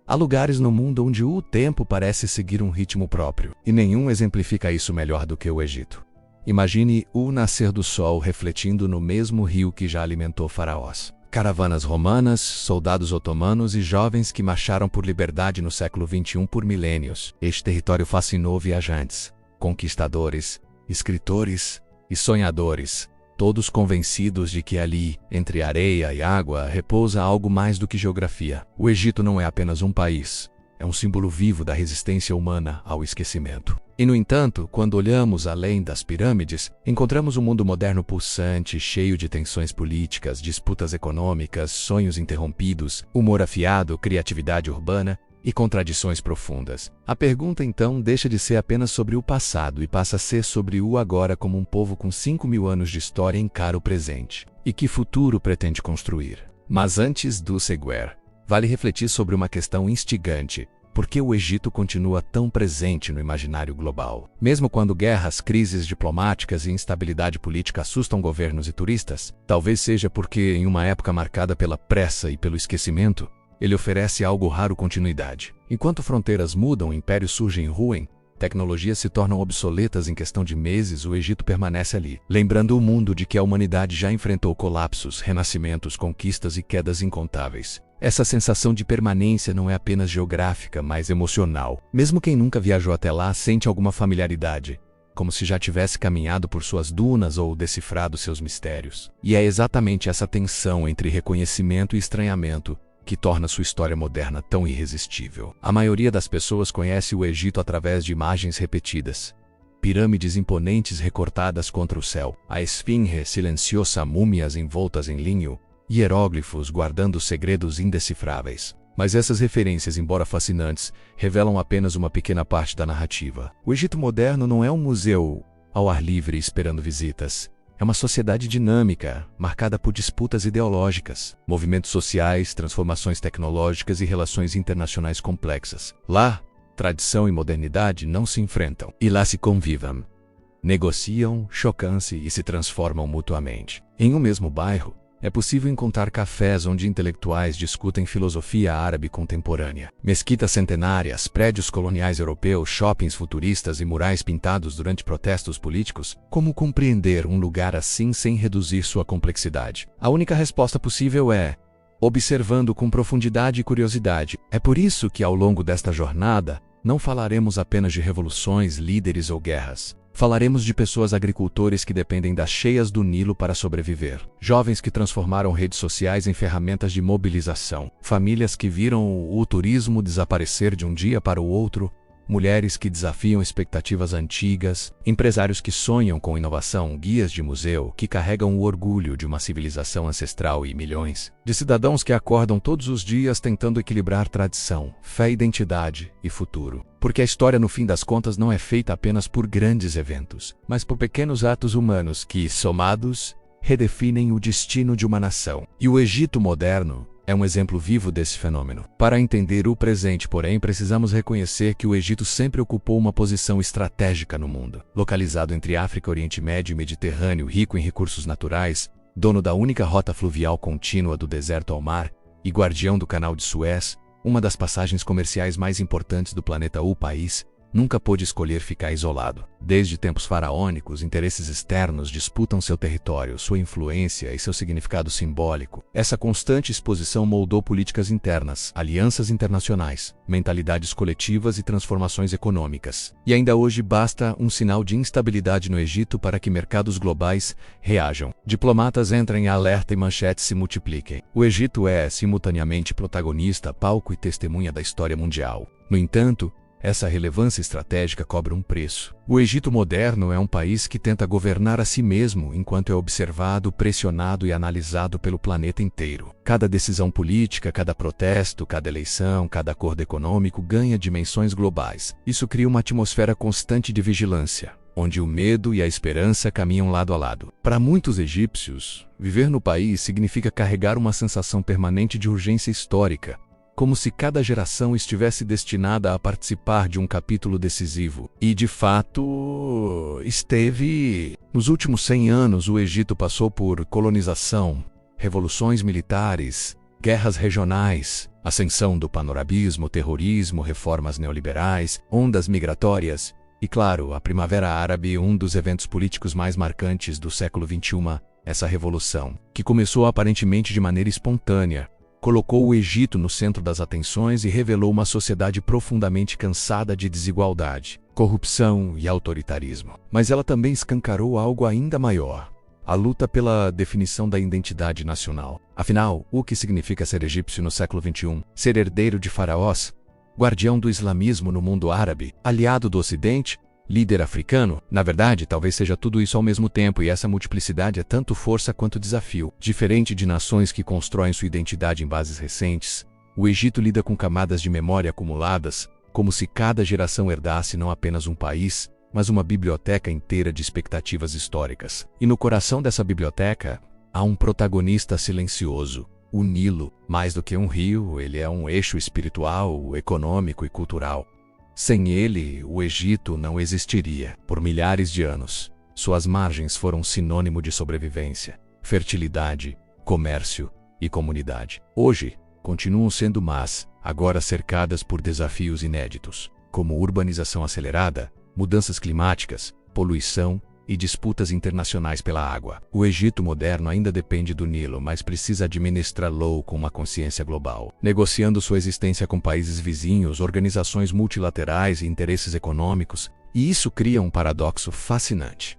Há lugares no mundo onde o tempo parece seguir um ritmo próprio, e nenhum exemplifica isso melhor do que o Egito. Imagine o nascer do sol refletindo no mesmo rio que já alimentou faraós. Caravanas romanas, soldados otomanos e jovens que marcharam por liberdade no século XXI por milênios. Este território fascinou viajantes, conquistadores, escritores e sonhadores, todos convencidos de que ali, entre areia e água, repousa algo mais do que geografia. O Egito não é apenas um país, é um símbolo vivo da resistência humana ao esquecimento. E, no entanto, quando olhamos além das pirâmides, encontramos um mundo moderno pulsante, cheio de tensões políticas, disputas econômicas, sonhos interrompidos, humor afiado, criatividade urbana e contradições profundas. A pergunta, então, deixa de ser apenas sobre o passado e passa a ser sobre o agora, como um povo com 5.000 anos de história encara o presente. E que futuro pretende construir? Mas antes do seguir, vale refletir sobre uma questão instigante. Por que o Egito continua tão presente no imaginário global? Mesmo quando guerras, crises diplomáticas e instabilidade política assustam governos e turistas, talvez seja porque, em uma época marcada pela pressa e pelo esquecimento, ele oferece algo raro: continuidade. Enquanto fronteiras mudam, impérios surgem e ruem, tecnologias se tornam obsoletas em questão de meses, o Egito permanece ali, lembrando o mundo de que a humanidade já enfrentou colapsos, renascimentos, conquistas e quedas incontáveis. Essa sensação de permanência não é apenas geográfica, mas emocional. Mesmo quem nunca viajou até lá sente alguma familiaridade, como se já tivesse caminhado por suas dunas ou decifrado seus mistérios. E é exatamente essa tensão entre reconhecimento e estranhamento que torna sua história moderna tão irresistível. A maioria das pessoas conhece o Egito através de imagens repetidas. Pirâmides imponentes recortadas contra o céu, a esfinge silenciosa, múmias envoltas em linho, hieróglifos guardando segredos indecifráveis. Mas essas referências, embora fascinantes, revelam apenas uma pequena parte da narrativa. O Egito moderno não é um museu ao ar livre esperando visitas. É uma sociedade dinâmica, marcada por disputas ideológicas, movimentos sociais, transformações tecnológicas e relações internacionais complexas. Lá, tradição e modernidade não se enfrentam, e lá se convivem, negociam, chocam-se e se transformam mutuamente. Em um mesmo bairro, é possível encontrar cafés onde intelectuais discutem filosofia árabe contemporânea, mesquitas centenárias, prédios coloniais europeus, shoppings futuristas e murais pintados durante protestos políticos. Como compreender um lugar assim sem reduzir sua complexidade? A única resposta possível é observando com profundidade e curiosidade. É por isso que, ao longo desta jornada, não falaremos apenas de revoluções, líderes ou guerras. Falaremos de pessoas, agricultores que dependem das cheias do Nilo para sobreviver, jovens que transformaram redes sociais em ferramentas de mobilização, famílias que viram o turismo desaparecer de um dia para o outro, mulheres que desafiam expectativas antigas, empresários que sonham com inovação, guias de museu que carregam o orgulho de uma civilização ancestral e milhões de cidadãos que acordam todos os dias tentando equilibrar tradição, fé, identidade e futuro. Porque a história, no fim das contas, não é feita apenas por grandes eventos, mas por pequenos atos humanos que, somados, redefinem o destino de uma nação. E o Egito moderno é um exemplo vivo desse fenômeno. Para entender o presente, porém, precisamos reconhecer que o Egito sempre ocupou uma posição estratégica no mundo. Localizado entre África, Oriente Médio e Mediterrâneo, rico em recursos naturais, dono da única rota fluvial contínua do deserto ao mar e guardião do Canal de Suez, uma das passagens comerciais mais importantes do planeta, o país nunca pôde escolher ficar isolado. Desde tempos faraônicos, interesses externos disputam seu território, sua influência e seu significado simbólico. Essa constante exposição moldou políticas internas, alianças internacionais, mentalidades coletivas e transformações econômicas. E ainda hoje basta um sinal de instabilidade no Egito para que mercados globais reajam. Diplomatas entrem em alerta e manchetes se multipliquem. O Egito é, simultaneamente, protagonista, palco e testemunha da história mundial. No entanto, essa relevância estratégica cobra um preço. O Egito moderno é um país que tenta governar a si mesmo enquanto é observado, pressionado e analisado pelo planeta inteiro. Cada decisão política, cada protesto, cada eleição, cada acordo econômico ganha dimensões globais. Isso cria uma atmosfera constante de vigilância, onde o medo e a esperança caminham lado a lado. Para muitos egípcios, viver no país significa carregar uma sensação permanente de urgência histórica, como se cada geração estivesse destinada a participar de um capítulo decisivo. E, de fato, esteve. Nos últimos 100 anos, o Egito passou por colonização, revoluções militares, guerras regionais, ascensão do panoramismo, terrorismo, reformas neoliberais, ondas migratórias e, claro, a Primavera Árabe, um dos eventos políticos mais marcantes do século XXI, essa revolução, que começou aparentemente de maneira espontânea, colocou o Egito no centro das atenções e revelou uma sociedade profundamente cansada de desigualdade, corrupção e autoritarismo. Mas ela também escancarou algo ainda maior: a luta pela definição da identidade nacional. Afinal, o que significa ser egípcio no século XXI? Ser herdeiro de faraós? Guardião do islamismo no mundo árabe? Aliado do Ocidente? Líder africano? Na verdade, talvez seja tudo isso ao mesmo tempo, e essa multiplicidade é tanto força quanto desafio. Diferente de nações que constroem sua identidade em bases recentes, o Egito lida com camadas de memória acumuladas, como se cada geração herdasse não apenas um país, mas uma biblioteca inteira de expectativas históricas. E no coração dessa biblioteca, há um protagonista silencioso: o Nilo. Mais do que um rio, ele é um eixo espiritual, econômico e cultural. Sem ele, o Egito não existiria. Por milhares de anos, suas margens foram sinônimo de sobrevivência, fertilidade, comércio e comunidade. Hoje, continuam sendo, mas agora cercadas por desafios inéditos, como urbanização acelerada, mudanças climáticas, poluição e disputas internacionais pela água. O Egito moderno ainda depende do Nilo, mas precisa administrá-lo com uma consciência global, negociando sua existência com países vizinhos, organizações multilaterais e interesses econômicos, e isso cria um paradoxo fascinante.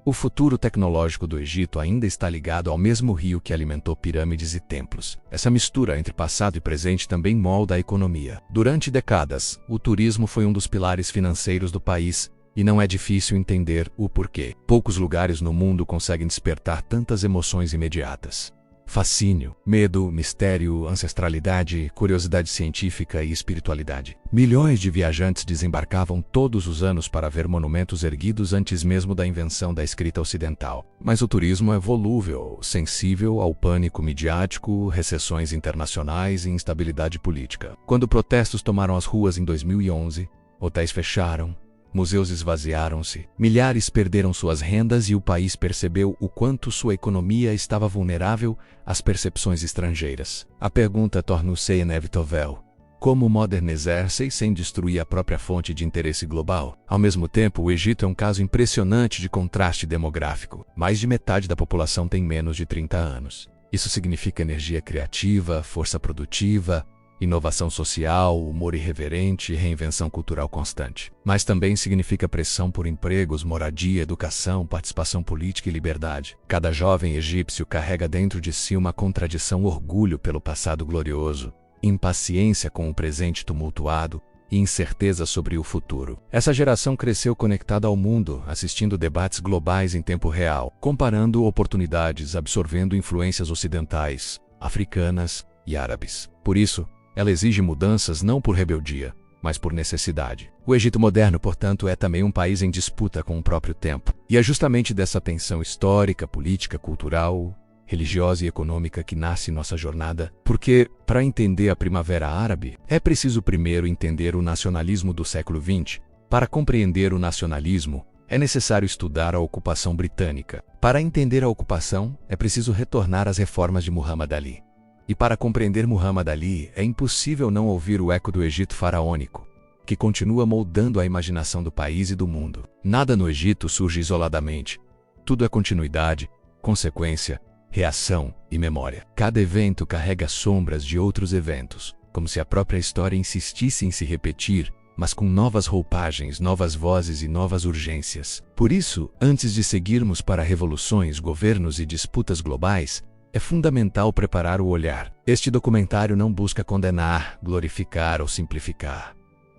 O futuro tecnológico do Egito ainda está ligado ao mesmo rio que alimentou pirâmides e templos. Essa mistura entre passado e presente também molda a economia. Durante décadas, o turismo foi um dos pilares financeiros do país, e não é difícil entender o porquê. Poucos lugares no mundo conseguem despertar tantas emoções imediatas: fascínio, medo, mistério, ancestralidade, curiosidade científica e espiritualidade. Milhões de viajantes desembarcavam todos os anos para ver monumentos erguidos antes mesmo da invenção da escrita ocidental. Mas o turismo é volúvel, sensível ao pânico midiático, recessões internacionais e instabilidade política. Quando protestos tomaram as ruas em 2011, hotéis fecharam, museus esvaziaram-se, milhares perderam suas rendas e o país percebeu o quanto sua economia estava vulnerável às percepções estrangeiras. A pergunta torna-se inevitável: como modernizar-se sem destruir a própria fonte de interesse global? Ao mesmo tempo, o Egito é um caso impressionante de contraste demográfico. Mais de metade da população tem menos de 30 anos. Isso significa energia criativa, força produtiva, inovação social, humor irreverente e reinvenção cultural constante. Mas também significa pressão por empregos, moradia, educação, participação política e liberdade. Cada jovem egípcio carrega dentro de si uma contradição: orgulho pelo passado glorioso, impaciência com o presente tumultuado e incerteza sobre o futuro. Essa geração cresceu conectada ao mundo, assistindo debates globais em tempo real, comparando oportunidades, absorvendo influências ocidentais, africanas e árabes. Por isso, ela exige mudanças não por rebeldia, mas por necessidade. O Egito moderno, portanto, é também um país em disputa com o próprio tempo. E é justamente dessa tensão histórica, política, cultural, religiosa e econômica que nasce nossa jornada, porque, para entender a Primavera Árabe, é preciso primeiro entender o nacionalismo do século XX. Para compreender o nacionalismo, é necessário estudar a ocupação britânica. Para entender a ocupação, é preciso retornar às reformas de Muhammad Ali. E para compreender Muhammad Ali, é impossível não ouvir o eco do Egito faraônico, que continua moldando a imaginação do país e do mundo. Nada no Egito surge isoladamente. Tudo é continuidade, consequência, reação e memória. Cada evento carrega sombras de outros eventos, como se a própria história insistisse em se repetir, mas com novas roupagens, novas vozes e novas urgências. Por isso, antes de seguirmos para revoluções, governos e disputas globais, é fundamental preparar o olhar. Este documentário não busca condenar, glorificar ou simplificar.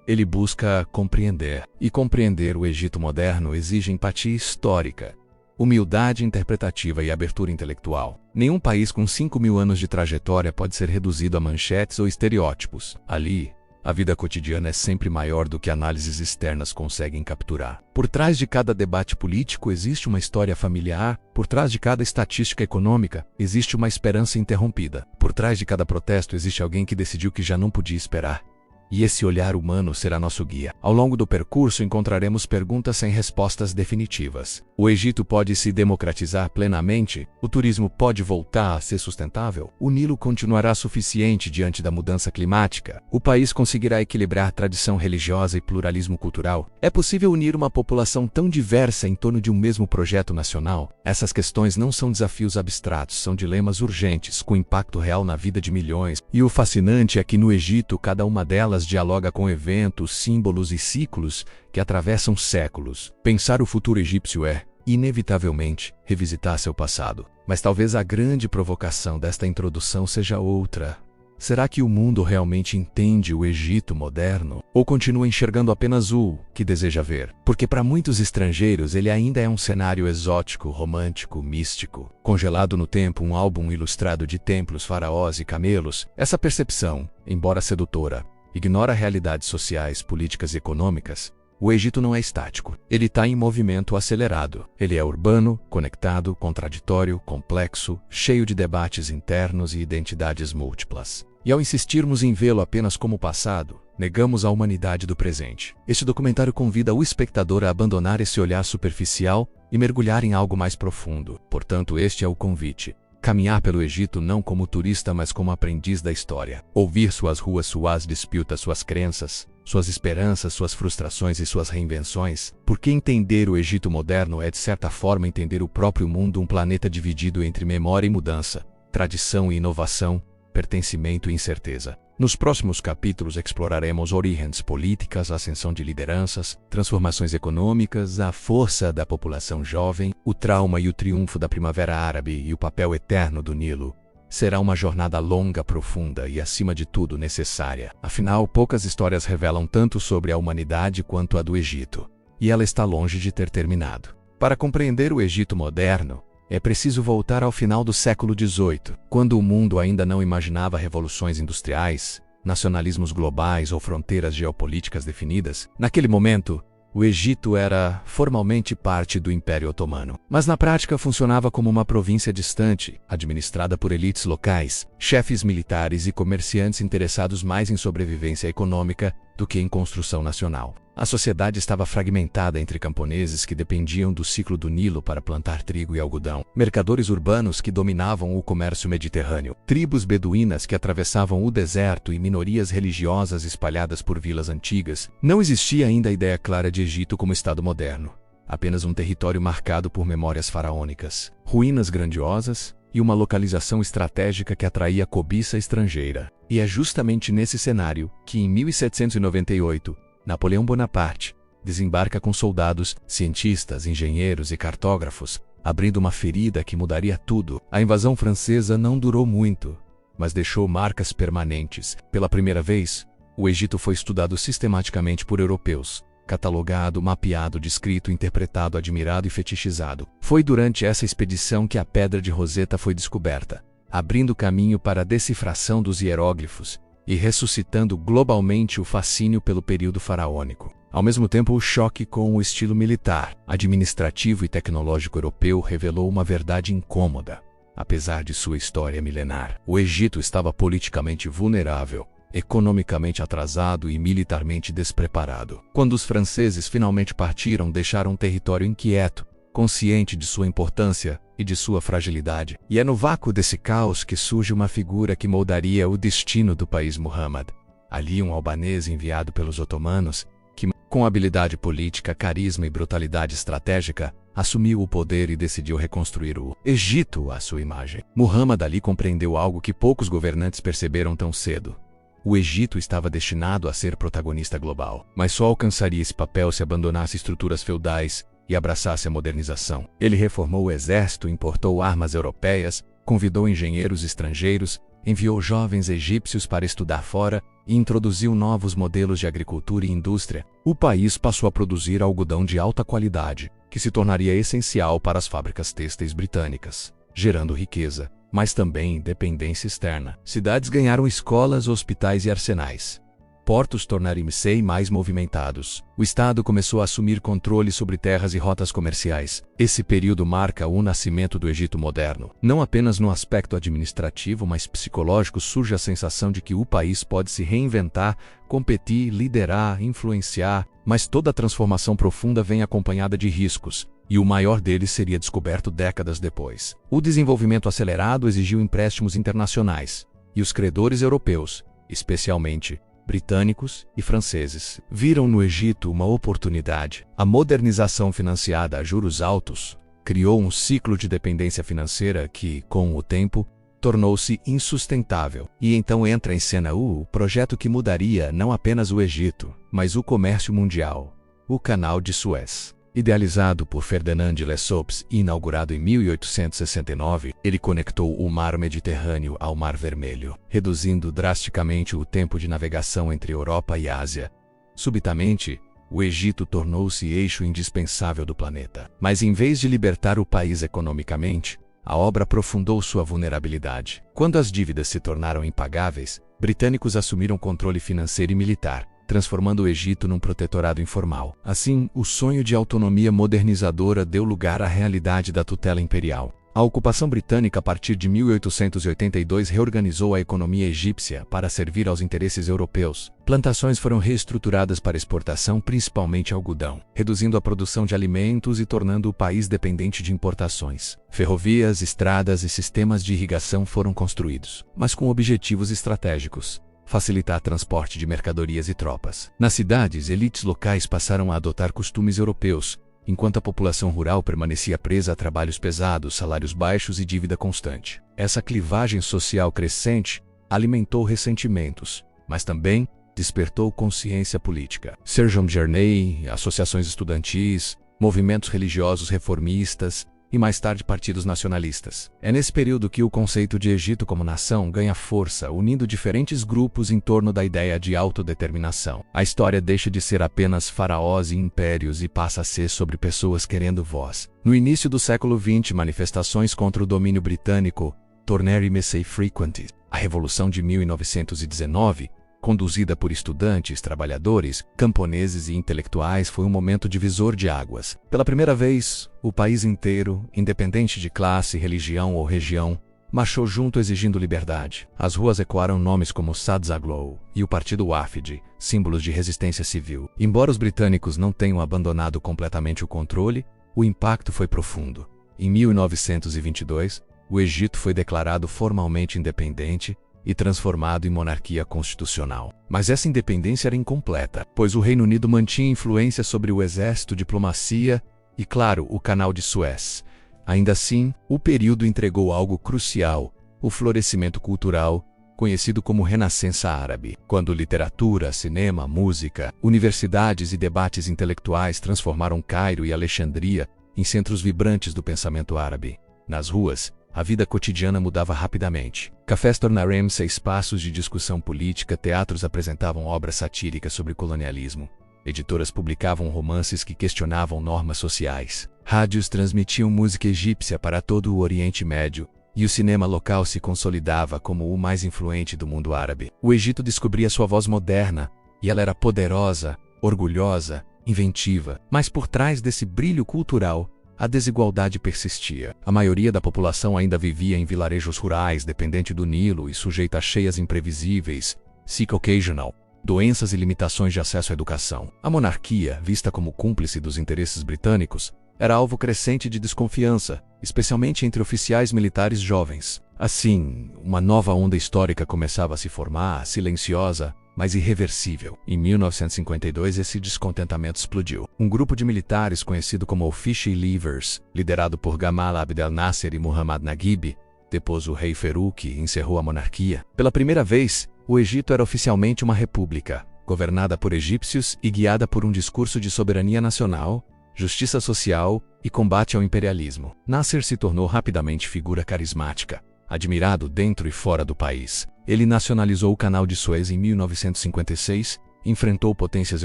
Ele busca compreender. E compreender o Egito moderno exige empatia histórica, humildade interpretativa e abertura intelectual. Nenhum país com 5.000 anos de trajetória pode ser reduzido a manchetes ou estereótipos. Ali, a vida cotidiana é sempre maior do que análises externas conseguem capturar. Por trás de cada debate político existe uma história familiar, por trás de cada estatística econômica existe uma esperança interrompida. Por trás de cada protesto existe alguém que decidiu que já não podia esperar. E esse olhar humano será nosso guia. Ao longo do percurso encontraremos perguntas sem respostas definitivas. O Egito pode se democratizar plenamente? O turismo pode voltar a ser sustentável? O Nilo continuará suficiente diante da mudança climática? O país conseguirá equilibrar tradição religiosa e pluralismo cultural? É possível unir uma população tão diversa em torno de um mesmo projeto nacional? Essas questões não são desafios abstratos, são dilemas urgentes, com impacto real na vida de milhões. E o fascinante é que no Egito, cada uma delas dialoga com eventos, símbolos e ciclos que atravessam séculos. Pensar o futuro egípcio é, inevitavelmente, revisitar seu passado. Mas talvez a grande provocação desta introdução seja outra. Será que o mundo realmente entende o Egito moderno? Ou continua enxergando apenas o que deseja ver? Porque para muitos estrangeiros ele ainda é um cenário exótico, romântico, místico. Congelado no tempo, um álbum ilustrado de templos, faraós e camelos. Essa percepção, embora sedutora, ignora realidades sociais, políticas e econômicas. O Egito não é estático. Ele está em movimento acelerado. Ele é urbano, conectado, contraditório, complexo, cheio de debates internos e identidades múltiplas. E ao insistirmos em vê-lo apenas como passado, negamos a humanidade do presente. Este documentário convida o espectador a abandonar esse olhar superficial e mergulhar em algo mais profundo. Portanto, este é o convite. Caminhar pelo Egito não como turista, mas como aprendiz da história. Ouvir suas ruas, suas disputas, suas crenças, suas esperanças, suas frustrações e suas reinvenções. Porque entender o Egito moderno é, de certa forma, entender o próprio mundo, um planeta dividido entre memória e mudança, tradição e inovação, pertencimento e incerteza. Nos próximos capítulos exploraremos origens políticas, ascensão de lideranças, transformações econômicas, a força da população jovem, o trauma e o triunfo da Primavera Árabe e o papel eterno do Nilo. Será uma jornada longa, profunda e, acima de tudo, necessária. Afinal, poucas histórias revelam tanto sobre a humanidade quanto a do Egito. E ela está longe de ter terminado. Para compreender o Egito moderno, é preciso voltar ao final do século XVIII, quando o mundo ainda não imaginava revoluções industriais, nacionalismos globais ou fronteiras geopolíticas definidas. Naquele momento, o Egito era formalmente parte do Império Otomano, mas na prática funcionava como uma província distante, administrada por elites locais, chefes militares e comerciantes interessados mais em sobrevivência econômica do que em construção nacional. A sociedade estava fragmentada entre camponeses que dependiam do ciclo do Nilo para plantar trigo e algodão, mercadores urbanos que dominavam o comércio mediterrâneo, tribos beduínas que atravessavam o deserto e minorias religiosas espalhadas por vilas antigas. Não existia ainda a ideia clara de Egito como Estado moderno, apenas um território marcado por memórias faraônicas, ruínas grandiosas e uma localização estratégica que atraía a cobiça estrangeira. E é justamente nesse cenário que, em 1798, Napoleão Bonaparte desembarca com soldados, cientistas, engenheiros e cartógrafos, abrindo uma ferida que mudaria tudo. A invasão francesa não durou muito, mas deixou marcas permanentes. Pela primeira vez, o Egito foi estudado sistematicamente por europeus, catalogado, mapeado, descrito, interpretado, admirado e fetichizado. Foi durante essa expedição que a Pedra de Roseta foi descoberta, abrindo caminho para a decifração dos hieróglifos e ressuscitando globalmente o fascínio pelo período faraônico. Ao mesmo tempo, o choque com o estilo militar, administrativo e tecnológico europeu revelou uma verdade incômoda. Apesar de sua história milenar, o Egito estava politicamente vulnerável, economicamente atrasado e militarmente despreparado. Quando os franceses finalmente partiram, deixaram um território inquieto, consciente de sua importância e de sua fragilidade. E é no vácuo desse caos que surge uma figura que moldaria o destino do país Muhammad. Ali, um albanês enviado pelos otomanos, que, com habilidade política, carisma e brutalidade estratégica, assumiu o poder e decidiu reconstruir o Egito à sua imagem. Muhammad ali compreendeu algo que poucos governantes perceberam tão cedo. O Egito estava destinado a ser protagonista global, mas só alcançaria esse papel se abandonasse estruturas feudais e abraçasse a modernização. Ele reformou o exército, importou armas europeias, convidou engenheiros estrangeiros, enviou jovens egípcios para estudar fora e introduziu novos modelos de agricultura e indústria. O país passou a produzir algodão de alta qualidade, que se tornaria essencial para as fábricas têxteis britânicas, gerando riqueza, mas também dependência externa. Cidades ganharam escolas, hospitais e arsenais. portos tornaram-se mais movimentados. O Estado começou a assumir controle sobre terras e rotas comerciais. Esse período marca o nascimento do Egito moderno. Não apenas no aspecto administrativo, mas psicológico, surge a sensação de que o país pode se reinventar, competir, liderar, influenciar, mas toda transformação profunda vem acompanhada de riscos, e o maior deles seria descoberto décadas depois. O desenvolvimento acelerado exigiu empréstimos internacionais, e os credores europeus, especialmente britânicos e franceses, viram no Egito uma oportunidade. A modernização financiada a juros altos criou um ciclo de dependência financeira que, com o tempo, tornou-se insustentável. E então entra em cena o projeto que mudaria não apenas o Egito, mas o comércio mundial, o Canal de Suez. Idealizado por Ferdinand de Lesseps e inaugurado em 1869, ele conectou o Mar Mediterrâneo ao Mar Vermelho, reduzindo drasticamente o tempo de navegação entre Europa e Ásia. Subitamente, o Egito tornou-se eixo indispensável do planeta. Mas em vez de libertar o país economicamente, a obra aprofundou sua vulnerabilidade. Quando as dívidas se tornaram impagáveis, britânicos assumiram controle financeiro e militar, transformando o Egito num protetorado informal. Assim, o sonho de autonomia modernizadora deu lugar à realidade da tutela imperial. A ocupação britânica a partir de 1882 reorganizou a economia egípcia para servir aos interesses europeus. Plantações foram reestruturadas para exportação, principalmente algodão, reduzindo a produção de alimentos e tornando o país dependente de importações. Ferrovias, estradas e sistemas de irrigação foram construídos, mas com objetivos estratégicos: facilitar transporte de mercadorias e tropas. Nas cidades, elites locais passaram a adotar costumes europeus, enquanto a população rural permanecia presa a trabalhos pesados, salários baixos e dívida constante. Essa clivagem social crescente alimentou ressentimentos, mas também despertou consciência política. Sergent Journey, associações estudantis, movimentos religiosos reformistas e mais tarde partidos nacionalistas. É nesse período que o conceito de Egito como nação ganha força, unindo diferentes grupos em torno da ideia de autodeterminação. A história deixa de ser apenas faraós e impérios e passa a ser sobre pessoas querendo voz. No início do século XX, manifestações contra o domínio britânico tornaram-se frequentes. A Revolução de 1919, conduzida por estudantes, trabalhadores, camponeses e intelectuais, foi um momento divisor de águas. Pela primeira vez, o país inteiro, independente de classe, religião ou região, marchou junto exigindo liberdade. As ruas ecoaram nomes como Saad Zaghloul e o Partido Wafd, símbolos de resistência civil. Embora os britânicos não tenham abandonado completamente o controle, o impacto foi profundo. Em 1922, o Egito foi declarado formalmente independente e transformado em monarquia constitucional. Mas essa independência era incompleta, pois o Reino Unido mantinha influência sobre o exército, diplomacia e, claro, o Canal de Suez. Ainda assim, o período entregou algo crucial: o florescimento cultural, conhecido como Renascença Árabe, quando literatura, cinema, música, universidades e debates intelectuais transformaram Cairo e Alexandria em centros vibrantes do pensamento árabe. Nas ruas, a vida cotidiana mudava rapidamente. Cafés tornaram-se espaços de discussão política, teatros apresentavam obras satíricas sobre colonialismo, editoras publicavam romances que questionavam normas sociais, rádios transmitiam música egípcia para todo o Oriente Médio, e o cinema local se consolidava como o mais influente do mundo árabe. O Egito descobria sua voz moderna, e ela era poderosa, orgulhosa, inventiva. Mas por trás desse brilho cultural, a desigualdade persistia. A maioria da população ainda vivia em vilarejos rurais, dependente do Nilo e sujeita a cheias imprevisíveis, sick occasional, doenças e limitações de acesso à educação. A monarquia, vista como cúmplice dos interesses britânicos, era alvo crescente de desconfiança, especialmente entre oficiais militares jovens. Assim, uma nova onda histórica começava a se formar, silenciosa, mas irreversível. Em 1952, esse descontentamento explodiu. Um grupo de militares conhecido como Fishy Leavers, liderado por Gamal Abdel Nasser e Muhammad Naguib, depôs o rei Farouk e encerrou a monarquia. Pela primeira vez, o Egito era oficialmente uma república, governada por egípcios e guiada por um discurso de soberania nacional, justiça social e combate ao imperialismo. Nasser se tornou rapidamente figura carismática, admirado dentro e fora do país. Ele nacionalizou o Canal de Suez em 1956, enfrentou potências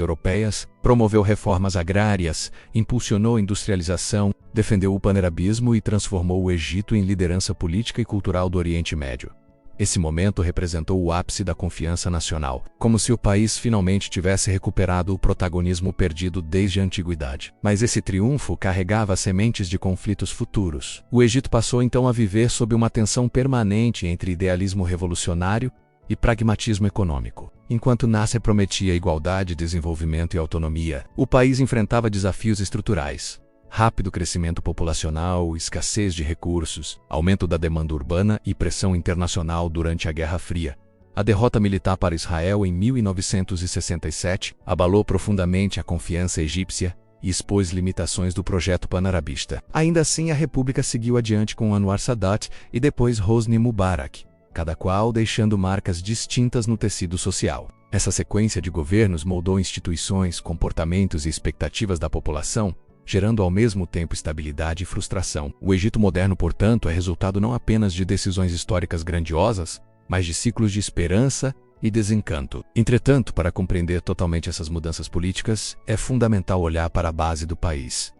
europeias, promoveu reformas agrárias, impulsionou a industrialização, defendeu o panarabismo e transformou o Egito em liderança política e cultural do Oriente Médio. Esse momento representou o ápice da confiança nacional, como se o país finalmente tivesse recuperado o protagonismo perdido desde a antiguidade. Mas esse triunfo carregava sementes de conflitos futuros. O Egito passou então a viver sob uma tensão permanente entre idealismo revolucionário e pragmatismo econômico. Enquanto Nasser prometia igualdade, desenvolvimento e autonomia, o país enfrentava desafios estruturais: rápido crescimento populacional, escassez de recursos, aumento da demanda urbana e pressão internacional durante a Guerra Fria. A derrota militar para Israel em 1967 abalou profundamente a confiança egípcia e expôs limitações do projeto panarabista. Ainda assim, a república seguiu adiante com Anwar Sadat e depois Hosni Mubarak, cada qual deixando marcas distintas no tecido social. Essa sequência de governos moldou instituições, comportamentos e expectativas da população, gerando ao mesmo tempo estabilidade e frustração. O Egito moderno, portanto, é resultado não apenas de decisões históricas grandiosas, mas de ciclos de esperança e desencanto. Entretanto, para compreender totalmente essas mudanças políticas, é fundamental olhar para a base do país.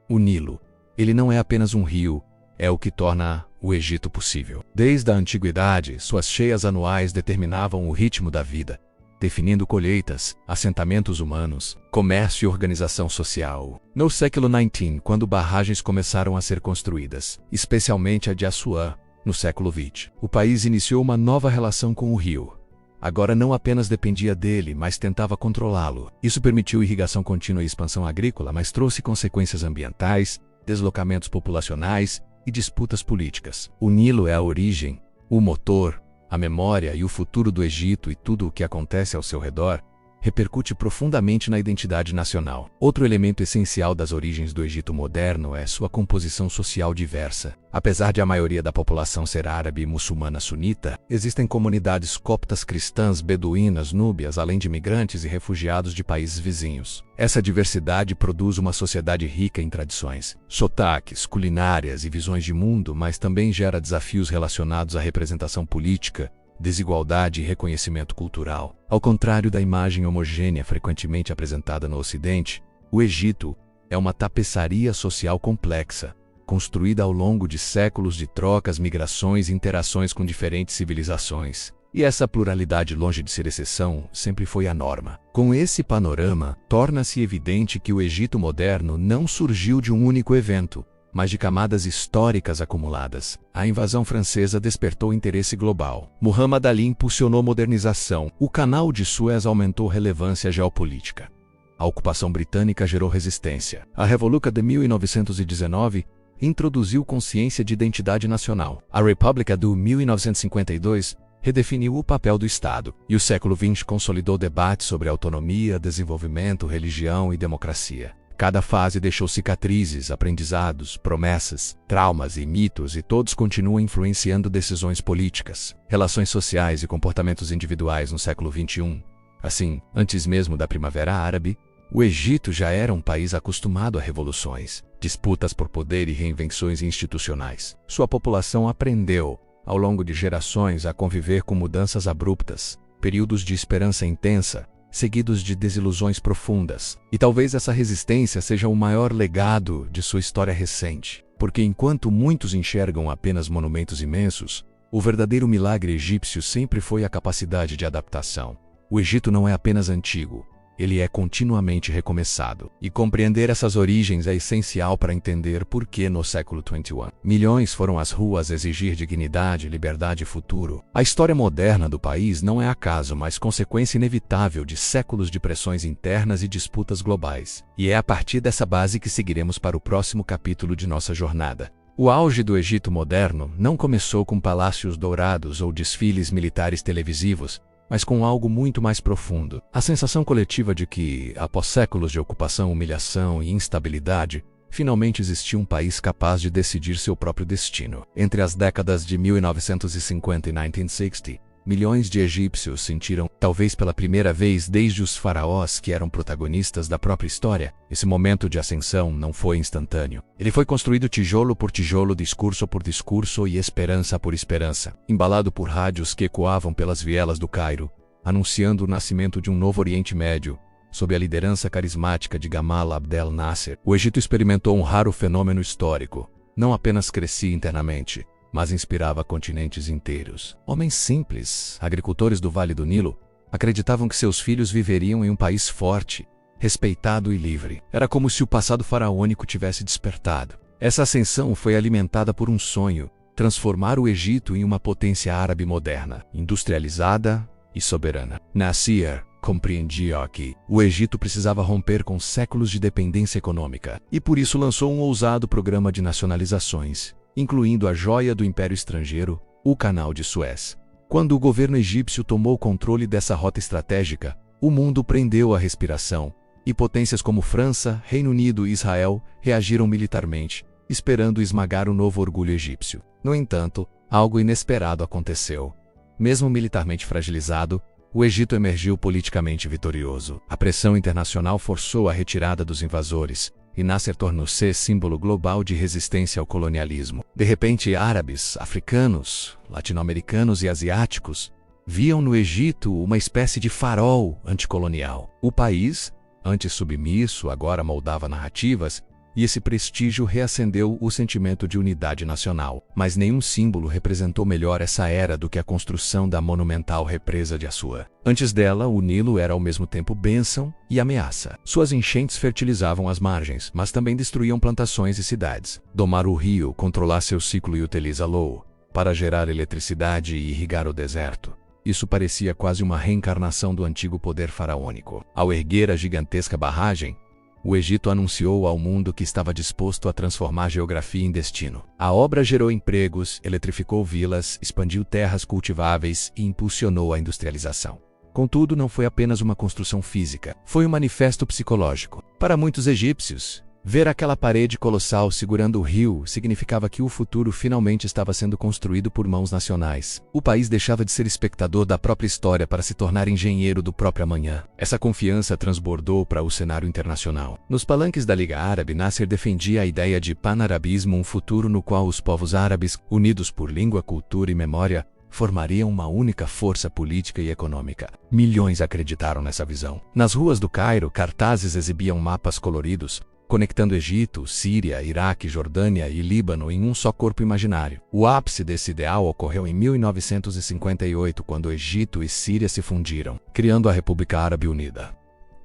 O Nilo. Ele não é apenas um rio, é o que torna o Egito possível. Desde a antiguidade, suas cheias anuais determinavam o ritmo da vida, definindo colheitas, assentamentos humanos, comércio e organização social. No século XIX, quando barragens começaram a ser construídas, especialmente a de Assuã, no século XX, o país iniciou uma nova relação com o rio. Agora não apenas dependia dele, mas tentava controlá-lo. Isso permitiu irrigação contínua e expansão agrícola, mas trouxe consequências ambientais, deslocamentos populacionais e disputas políticas. O Nilo é a origem, o motor, a memória e o futuro do Egito, e tudo o que acontece ao seu redor repercute profundamente na identidade nacional. Outro elemento essencial das origens do Egito moderno é sua composição social diversa. Apesar de a maioria da população ser árabe e muçulmana sunita, existem comunidades coptas cristãs, beduínas, núbias, além de imigrantes e refugiados de países vizinhos. Essa diversidade produz uma sociedade rica em tradições, sotaques, culinárias e visões de mundo, mas também gera desafios relacionados à representação política, desigualdade e reconhecimento cultural. Ao contrário da imagem homogênea frequentemente apresentada no Ocidente, o Egito é uma tapeçaria social complexa, construída ao longo de séculos de trocas, migrações e interações com diferentes civilizações. E essa pluralidade, longe de ser exceção, sempre foi a norma. Com esse panorama, torna-se evidente que o Egito moderno não surgiu de um único evento, mas de camadas históricas acumuladas. A invasão francesa despertou interesse global. Muhammad Ali impulsionou modernização. O Canal de Suez aumentou relevância geopolítica. A ocupação britânica gerou resistência. A Revolução de 1919 introduziu consciência de identidade nacional. A República de 1952 redefiniu o papel do Estado. E o século XX consolidou debates sobre autonomia, desenvolvimento, religião e democracia. Cada fase deixou cicatrizes, aprendizados, promessas, traumas e mitos, e todos continuam influenciando decisões políticas, relações sociais e comportamentos individuais no século XXI. Assim, antes mesmo da Primavera Árabe, o Egito já era um país acostumado a revoluções, disputas por poder e reinvenções institucionais. Sua população aprendeu, ao longo de gerações, a conviver com mudanças abruptas, períodos de esperança intensa, seguidos de desilusões profundas. E talvez essa resistência seja o maior legado de sua história recente. Porque enquanto muitos enxergam apenas monumentos imensos, o verdadeiro milagre egípcio sempre foi a capacidade de adaptação. O Egito não é apenas antigo, ele é continuamente recomeçado. E compreender essas origens é essencial para entender por que no século XXI milhões foram às ruas exigir dignidade, liberdade e futuro. A história moderna do país não é acaso, mas consequência inevitável de séculos de pressões internas e disputas globais. E é a partir dessa base que seguiremos para o próximo capítulo de nossa jornada. O auge do Egito moderno não começou com palácios dourados ou desfiles militares televisivos, mas com algo muito mais profundo. A sensação coletiva de que, após séculos de ocupação, humilhação e instabilidade, finalmente existia um país capaz de decidir seu próprio destino. Entre as décadas de 1950 e 1960, milhões de egípcios sentiram, talvez pela primeira vez desde os faraós que eram protagonistas da própria história, esse momento de ascensão não foi instantâneo. Ele foi construído tijolo por tijolo, discurso por discurso e esperança por esperança, embalado por rádios que ecoavam pelas vielas do Cairo, anunciando o nascimento de um novo Oriente Médio. Sob a liderança carismática de Gamal Abdel Nasser, o Egito experimentou um raro fenômeno histórico. Não apenas crescia internamente, mas inspirava continentes inteiros. Homens simples, agricultores do Vale do Nilo, acreditavam que seus filhos viveriam em um país forte, respeitado e livre. Era como se o passado faraônico tivesse despertado. Essa ascensão foi alimentada por um sonho: transformar o Egito em uma potência árabe moderna, industrializada e soberana. Nasser compreendia que o Egito precisava romper com séculos de dependência econômica e por isso lançou um ousado programa de nacionalizações, incluindo a joia do Império Estrangeiro, o Canal de Suez. Quando o governo egípcio tomou o controle dessa rota estratégica, o mundo prendeu a respiração, e potências como França, Reino Unido e Israel reagiram militarmente, esperando esmagar o novo orgulho egípcio. No entanto, algo inesperado aconteceu. Mesmo militarmente fragilizado, o Egito emergiu politicamente vitorioso. A pressão internacional forçou a retirada dos invasores, e Nasser tornou-se símbolo global de resistência ao colonialismo. De repente, árabes, africanos, latino-americanos e asiáticos viam no Egito uma espécie de farol anticolonial. O país, antes submisso, agora moldava narrativas, e esse prestígio reacendeu o sentimento de unidade nacional. Mas nenhum símbolo representou melhor essa era do que a construção da monumental represa de Assua. Antes dela, o Nilo era ao mesmo tempo bênção e ameaça. Suas enchentes fertilizavam as margens, mas também destruíam plantações e cidades. Domar o rio, controlar seu ciclo e utilizá-lo para gerar eletricidade e irrigar o deserto. Isso parecia quase uma reencarnação do antigo poder faraônico. Ao erguer a gigantesca barragem, o Egito anunciou ao mundo que estava disposto a transformar a geografia em destino. A obra gerou empregos, eletrificou vilas, expandiu terras cultiváveis e impulsionou a industrialização. Contudo, não foi apenas uma construção física, foi um manifesto psicológico. Para muitos egípcios, ver aquela parede colossal segurando o rio significava que o futuro finalmente estava sendo construído por mãos nacionais. O país deixava de ser espectador da própria história para se tornar engenheiro do próprio amanhã. Essa confiança transbordou para o cenário internacional. Nos palanques da Liga Árabe, Nasser defendia a ideia de panarabismo, um futuro no qual os povos árabes, unidos por língua, cultura e memória, formariam uma única força política e econômica. Milhões acreditaram nessa visão. Nas ruas do Cairo, cartazes exibiam mapas coloridos, conectando Egito, Síria, Iraque, Jordânia e Líbano em um só corpo imaginário. O ápice desse ideal ocorreu em 1958, quando Egito e Síria se fundiram, criando a República Árabe Unida.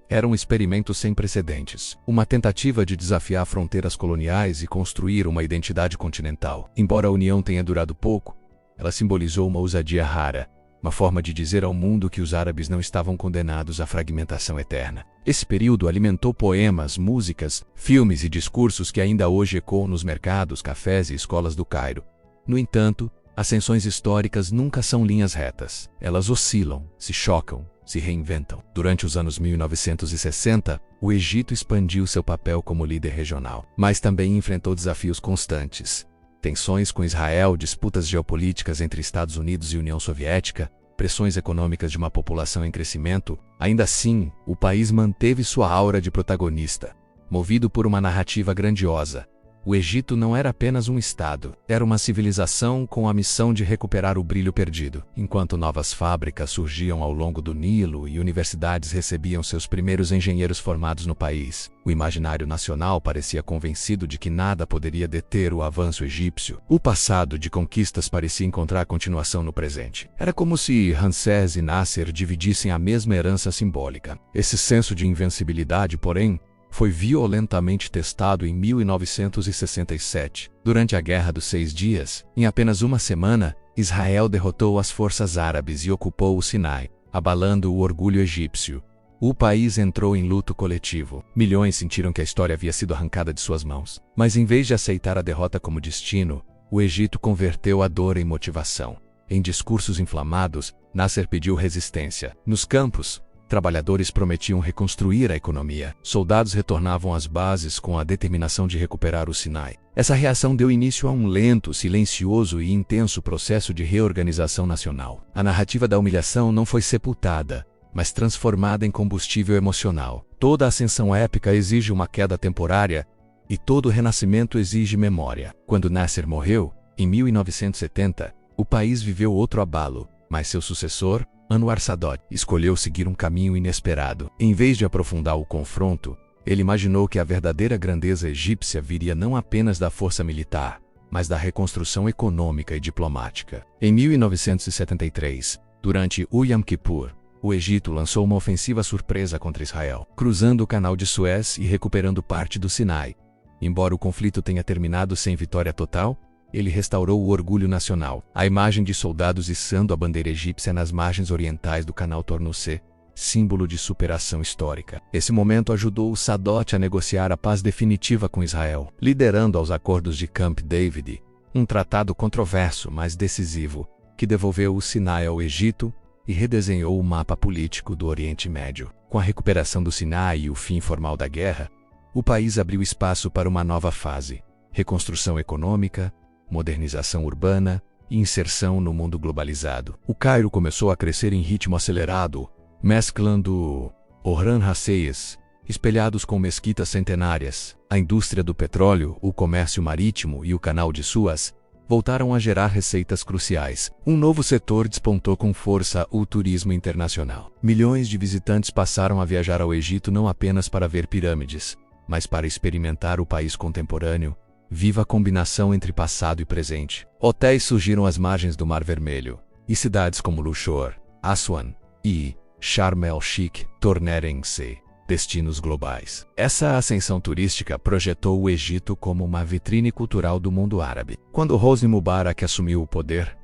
Era um experimento sem precedentes, uma tentativa de desafiar fronteiras coloniais e construir uma identidade continental. Embora a união tenha durado pouco, ela simbolizou uma ousadia rara, uma forma de dizer ao mundo que os árabes não estavam condenados à fragmentação eterna. Esse período alimentou poemas, músicas, filmes e discursos que ainda hoje ecoam nos mercados, cafés e escolas do Cairo. No entanto, ascensões históricas nunca são linhas retas. Elas oscilam, se chocam, se reinventam. Durante os anos 1960, o Egito expandiu seu papel como líder regional, mas também enfrentou desafios constantes. Tensões com Israel, disputas geopolíticas entre Estados Unidos e União Soviética, pressões econômicas de uma população em crescimento. Ainda assim, o país manteve sua aura de protagonista, movido por uma narrativa grandiosa. O Egito não era apenas um estado, era uma civilização com a missão de recuperar o brilho perdido. Enquanto novas fábricas surgiam ao longo do Nilo e universidades recebiam seus primeiros engenheiros formados no país, o imaginário nacional parecia convencido de que nada poderia deter o avanço egípcio. O passado de conquistas parecia encontrar continuação no presente. Era como se Ramsés e Nasser dividissem a mesma herança simbólica. Esse senso de invencibilidade, porém, foi violentamente testado em 1967. Durante a Guerra dos 6 Dias, em apenas uma semana, Israel derrotou as forças árabes e ocupou o Sinai, abalando o orgulho egípcio. O país entrou em luto coletivo. Milhões sentiram que a história havia sido arrancada de suas mãos. Mas em vez de aceitar a derrota como destino, o Egito converteu a dor em motivação. Em discursos inflamados, Nasser pediu resistência. Nos campos, trabalhadores prometiam reconstruir a economia. Soldados retornavam às bases com a determinação de recuperar o Sinai. Essa reação deu início a um lento, silencioso e intenso processo de reorganização nacional. A narrativa da humilhação não foi sepultada, mas transformada em combustível emocional. Toda ascensão épica exige uma queda temporária, e todo renascimento exige memória. Quando Nasser morreu, em 1970, o país viveu outro abalo, mas seu sucessor, Anwar Sadat, escolheu seguir um caminho inesperado. Em vez de aprofundar o confronto, ele imaginou que a verdadeira grandeza egípcia viria não apenas da força militar, mas da reconstrução econômica e diplomática. Em 1973, durante o Yom Kippur, o Egito lançou uma ofensiva surpresa contra Israel, cruzando o Canal de Suez e recuperando parte do Sinai. Embora o conflito tenha terminado sem vitória total, ele restaurou o orgulho nacional. A imagem de soldados içando a bandeira egípcia nas margens orientais do Canal tornou-se símbolo de superação histórica. Esse momento ajudou o Sadat a negociar a paz definitiva com Israel, liderando aos acordos de Camp David, um tratado controverso, mas decisivo, que devolveu o Sinai ao Egito e redesenhou o mapa político do Oriente Médio. Com a recuperação do Sinai e o fim formal da guerra, o país abriu espaço para uma nova fase: reconstrução econômica, modernização urbana e inserção no mundo globalizado. O Cairo começou a crescer em ritmo acelerado, mesclando Orhan Hasseias, espelhados com mesquitas centenárias. A indústria do petróleo, o comércio marítimo e o canal de Suez voltaram a gerar receitas cruciais. Um novo setor despontou com força: o turismo internacional. Milhões de visitantes passaram a viajar ao Egito não apenas para ver pirâmides, mas para experimentar o país contemporâneo. Viva a combinação entre passado e presente. Hotéis surgiram às margens do Mar Vermelho, e cidades como Luxor, Aswan e Sharm el-Sheikh tornaram-se destinos globais. Essa ascensão turística projetou o Egito como uma vitrine cultural do mundo árabe. Quando Hosni Mubarak assumiu o poder,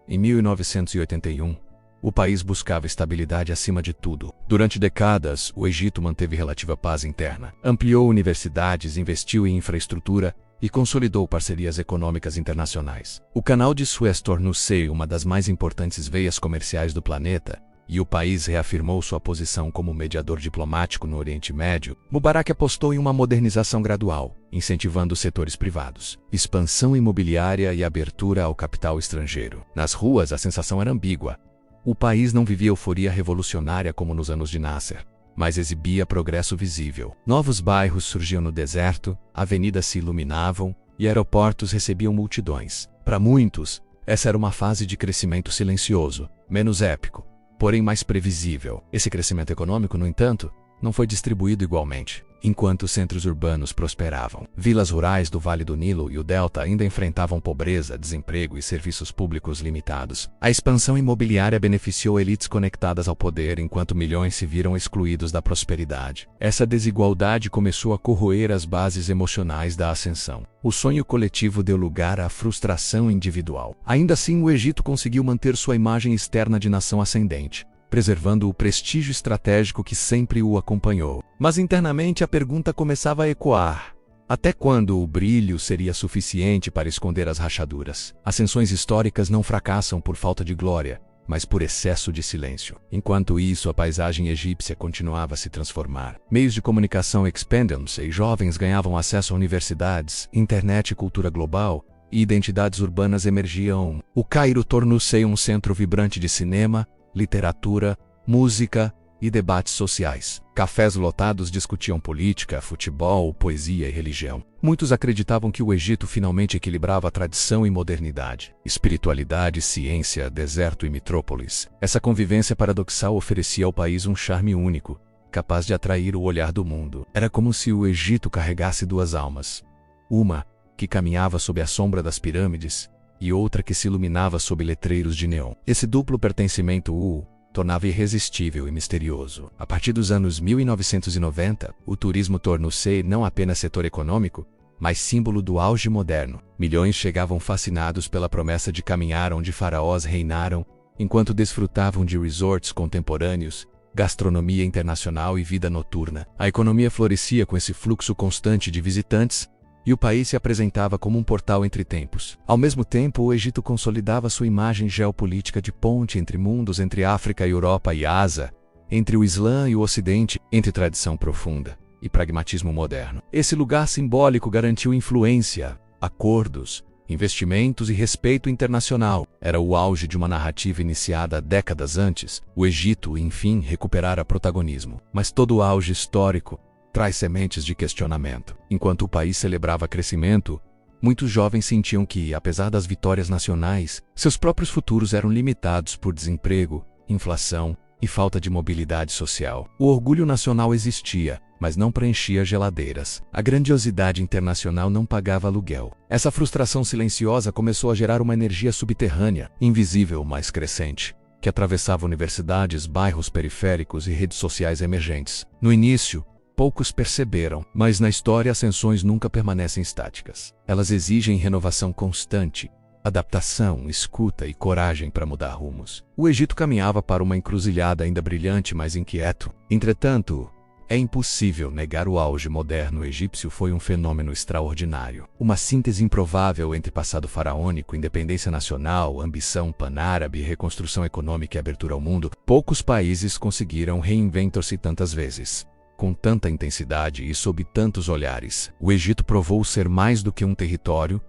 em 1981, o país buscava estabilidade acima de tudo. Durante décadas, o Egito manteve relativa paz interna, ampliou universidades, investiu em infraestrutura e consolidou parcerias econômicas internacionais. O Canal de Suez tornou-se uma das mais importantes veias comerciais do planeta, e o país reafirmou sua posição como mediador diplomático no Oriente Médio. Mubarak apostou em uma modernização gradual, incentivando setores privados, expansão imobiliária e abertura ao capital estrangeiro. Nas ruas, a sensação era ambígua. O país não vivia euforia revolucionária como nos anos de Nasser, mas exibia progresso visível. Novos bairros surgiam no deserto, avenidas se iluminavam e aeroportos recebiam multidões. Para muitos, essa era uma fase de crescimento silencioso, menos épico, porém mais previsível. Esse crescimento econômico, no entanto, não foi distribuído igualmente. Enquanto os centros urbanos prosperavam, vilas rurais do Vale do Nilo e o Delta ainda enfrentavam pobreza, desemprego e serviços públicos limitados. A expansão imobiliária beneficiou elites conectadas ao poder, enquanto milhões se viram excluídos da prosperidade. Essa desigualdade começou a corroer as bases emocionais da ascensão. O sonho coletivo deu lugar à frustração individual. Ainda assim, o Egito conseguiu manter sua imagem externa de nação ascendente, preservando o prestígio estratégico que sempre o acompanhou. Mas internamente a pergunta começava a ecoar: até quando o brilho seria suficiente para esconder as rachaduras? Ascensões históricas não fracassam por falta de glória, mas por excesso de silêncio. Enquanto isso, a paisagem egípcia continuava a se transformar. Meios de comunicação expandiam-se e jovens ganhavam acesso a universidades, internet e cultura global, e identidades urbanas emergiam. O Cairo tornou-se um centro vibrante de cinema, literatura, música e debates sociais. Cafés lotados discutiam política, futebol, poesia e religião. Muitos acreditavam que o Egito finalmente equilibrava tradição e modernidade, espiritualidade, ciência, deserto e metrópolis. Essa convivência paradoxal oferecia ao país um charme único, capaz de atrair o olhar do mundo. Era como se o Egito carregasse duas almas: uma que caminhava sob a sombra das pirâmides e outra que se iluminava sob letreiros de neon. Esse duplo pertencimento o tornava irresistível e misterioso. A partir dos anos 1990, o turismo tornou-se não apenas setor econômico, mas símbolo do auge moderno. Milhões chegavam fascinados pela promessa de caminhar onde faraós reinaram, enquanto desfrutavam de resorts contemporâneos, gastronomia internacional e vida noturna. A economia florescia com esse fluxo constante de visitantes, e o país se apresentava como um portal entre tempos. Ao mesmo tempo, o Egito consolidava sua imagem geopolítica de ponte entre mundos, entre África e Europa e Ásia, entre o Islã e o Ocidente, entre tradição profunda e pragmatismo moderno. Esse lugar simbólico garantiu influência, acordos, investimentos e respeito internacional. Era o auge de uma narrativa iniciada décadas antes. O Egito, enfim, recuperara protagonismo. Mas todo o auge histórico traz sementes de questionamento. Enquanto o país celebrava crescimento, muitos jovens sentiam que, apesar das vitórias nacionais, seus próprios futuros eram limitados por desemprego, inflação e falta de mobilidade social. O orgulho nacional existia, mas não preenchia geladeiras. A grandiosidade internacional não pagava aluguel. Essa frustração silenciosa começou a gerar uma energia subterrânea, invisível, mas crescente, que atravessava universidades, bairros periféricos e redes sociais emergentes. No início, poucos perceberam, mas na história as tensões nunca permanecem estáticas. Elas exigem renovação constante, adaptação, escuta e coragem para mudar rumos. O Egito caminhava para uma encruzilhada ainda brilhante, mas inquieto. Entretanto, é impossível negar o auge moderno egípcio foi um fenômeno extraordinário. Uma síntese improvável entre passado faraônico, independência nacional, ambição panárabe, reconstrução econômica e abertura ao mundo. Poucos países conseguiram reinventar-se tantas vezes, com tanta intensidade e sob tantos olhares. O Egito provou ser mais do que um território.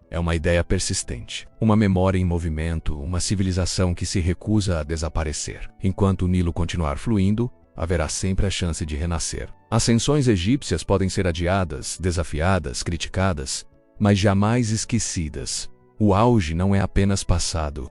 É uma ideia persistente, uma memória em movimento, uma civilização que se recusa a desaparecer. Enquanto o Nilo continuar fluindo, haverá sempre a chance de renascer. Ascensões egípcias podem ser adiadas, desafiadas, criticadas, mas jamais esquecidas. O auge não é apenas passado,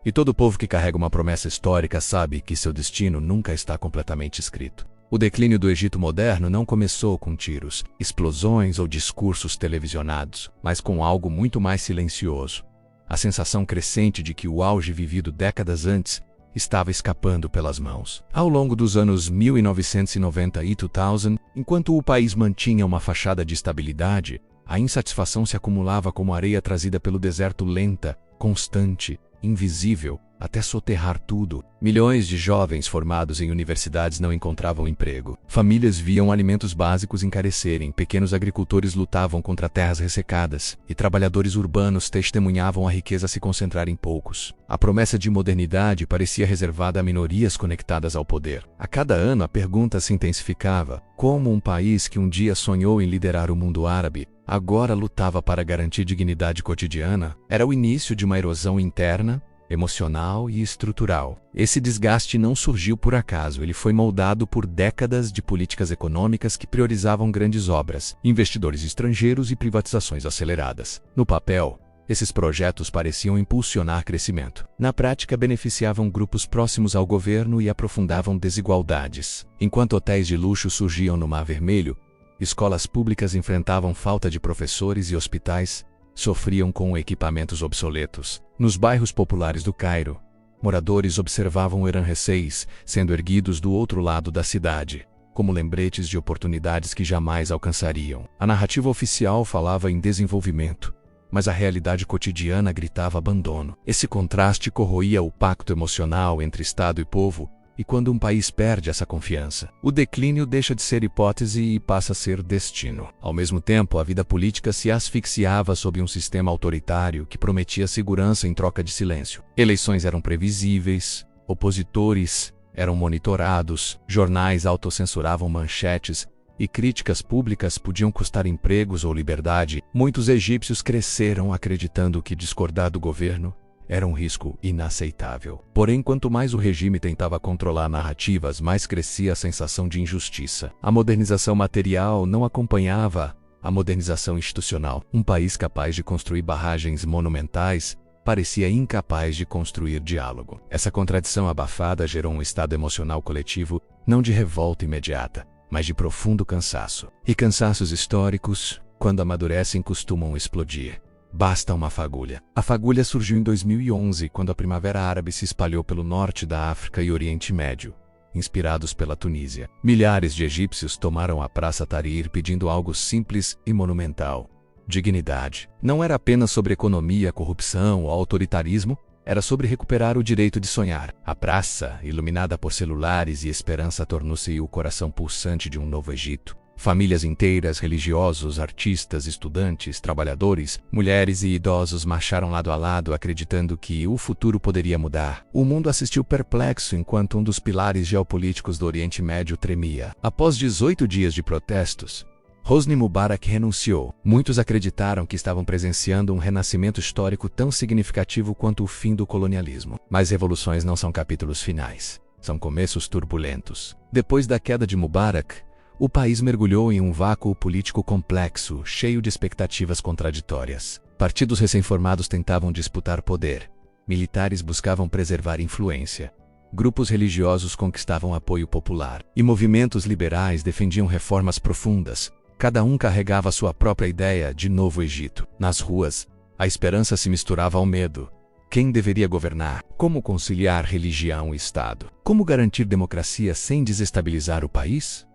e todo povo que carrega uma promessa histórica sabe que seu destino nunca está completamente escrito. O declínio do Egito moderno não começou com tiros, explosões ou discursos televisionados, mas com algo muito mais silencioso. A sensação crescente de que o auge vivido décadas antes estava escapando pelas mãos. Ao longo dos anos 1990 e 2000, enquanto o país mantinha uma fachada de estabilidade, a insatisfação se acumulava como areia trazida pelo deserto, lenta, constante, invisível, até soterrar tudo. Milhões de jovens formados em universidades não encontravam emprego. Famílias viam alimentos básicos encarecerem, pequenos agricultores lutavam contra terras ressecadas, e trabalhadores urbanos testemunhavam a riqueza se concentrar em poucos. A promessa de modernidade parecia reservada a minorias conectadas ao poder. A cada ano a pergunta se intensificava: como um país que um dia sonhou em liderar o mundo árabe, agora lutava para garantir dignidade cotidiana? Era o início de uma erosão interna, emocional e estrutural. Esse desgaste não surgiu por acaso, ele foi moldado por décadas de políticas econômicas que priorizavam grandes obras, investidores estrangeiros e privatizações aceleradas. No papel, esses projetos pareciam impulsionar crescimento. Na prática, beneficiavam grupos próximos ao governo e aprofundavam desigualdades. Enquanto hotéis de luxo surgiam no Mar Vermelho, escolas públicas enfrentavam falta de professores e hospitais sofriam com equipamentos obsoletos. Nos bairros populares do Cairo, moradores observavam o Ramsés sendo erguidos do outro lado da cidade, como lembretes de oportunidades que jamais alcançariam. A narrativa oficial falava em desenvolvimento, mas a realidade cotidiana gritava abandono. Esse contraste corroía o pacto emocional entre Estado e povo, e quando um país perde essa confiança, o declínio deixa de ser hipótese e passa a ser destino. Ao mesmo tempo, a vida política se asfixiava sob um sistema autoritário que prometia segurança em troca de silêncio. Eleições eram previsíveis, opositores eram monitorados, jornais autocensuravam manchetes e críticas públicas podiam custar empregos ou liberdade. Muitos egípcios cresceram acreditando que discordar do governo era um risco inaceitável. Porém, quanto mais o regime tentava controlar narrativas, mais crescia a sensação de injustiça. A modernização material não acompanhava a modernização institucional. Um país capaz de construir barragens monumentais parecia incapaz de construir diálogo. Essa contradição abafada gerou um estado emocional coletivo, não de revolta imediata, mas de profundo cansaço. E cansaços históricos, quando amadurecem, costumam explodir. Basta uma fagulha. A fagulha surgiu em 2011, quando a Primavera Árabe se espalhou pelo norte da África e Oriente Médio, inspirados pela Tunísia. Milhares de egípcios tomaram a Praça Tahrir pedindo algo simples e monumental: dignidade. Não era apenas sobre economia, corrupção ou autoritarismo, era sobre recuperar o direito de sonhar. A praça, iluminada por celulares e esperança, tornou-se o coração pulsante de um novo Egito. Famílias inteiras, religiosos, artistas, estudantes, trabalhadores, mulheres e idosos marcharam lado a lado acreditando que o futuro poderia mudar. O mundo assistiu perplexo enquanto um dos pilares geopolíticos do Oriente Médio tremia. Após 18 dias de protestos, Hosni Mubarak renunciou. Muitos acreditaram que estavam presenciando um renascimento histórico tão significativo quanto o fim do colonialismo. Mas revoluções não são capítulos finais, são começos turbulentos. Depois da queda de Mubarak, o país mergulhou em um vácuo político complexo, cheio de expectativas contraditórias. Partidos recém-formados tentavam disputar poder, militares buscavam preservar influência, grupos religiosos conquistavam apoio popular, e movimentos liberais defendiam reformas profundas. Cada um carregava sua própria ideia de novo Egito. Nas ruas, a esperança se misturava ao medo. Quem deveria governar? Como conciliar religião e Estado? Como garantir democracia sem desestabilizar o país?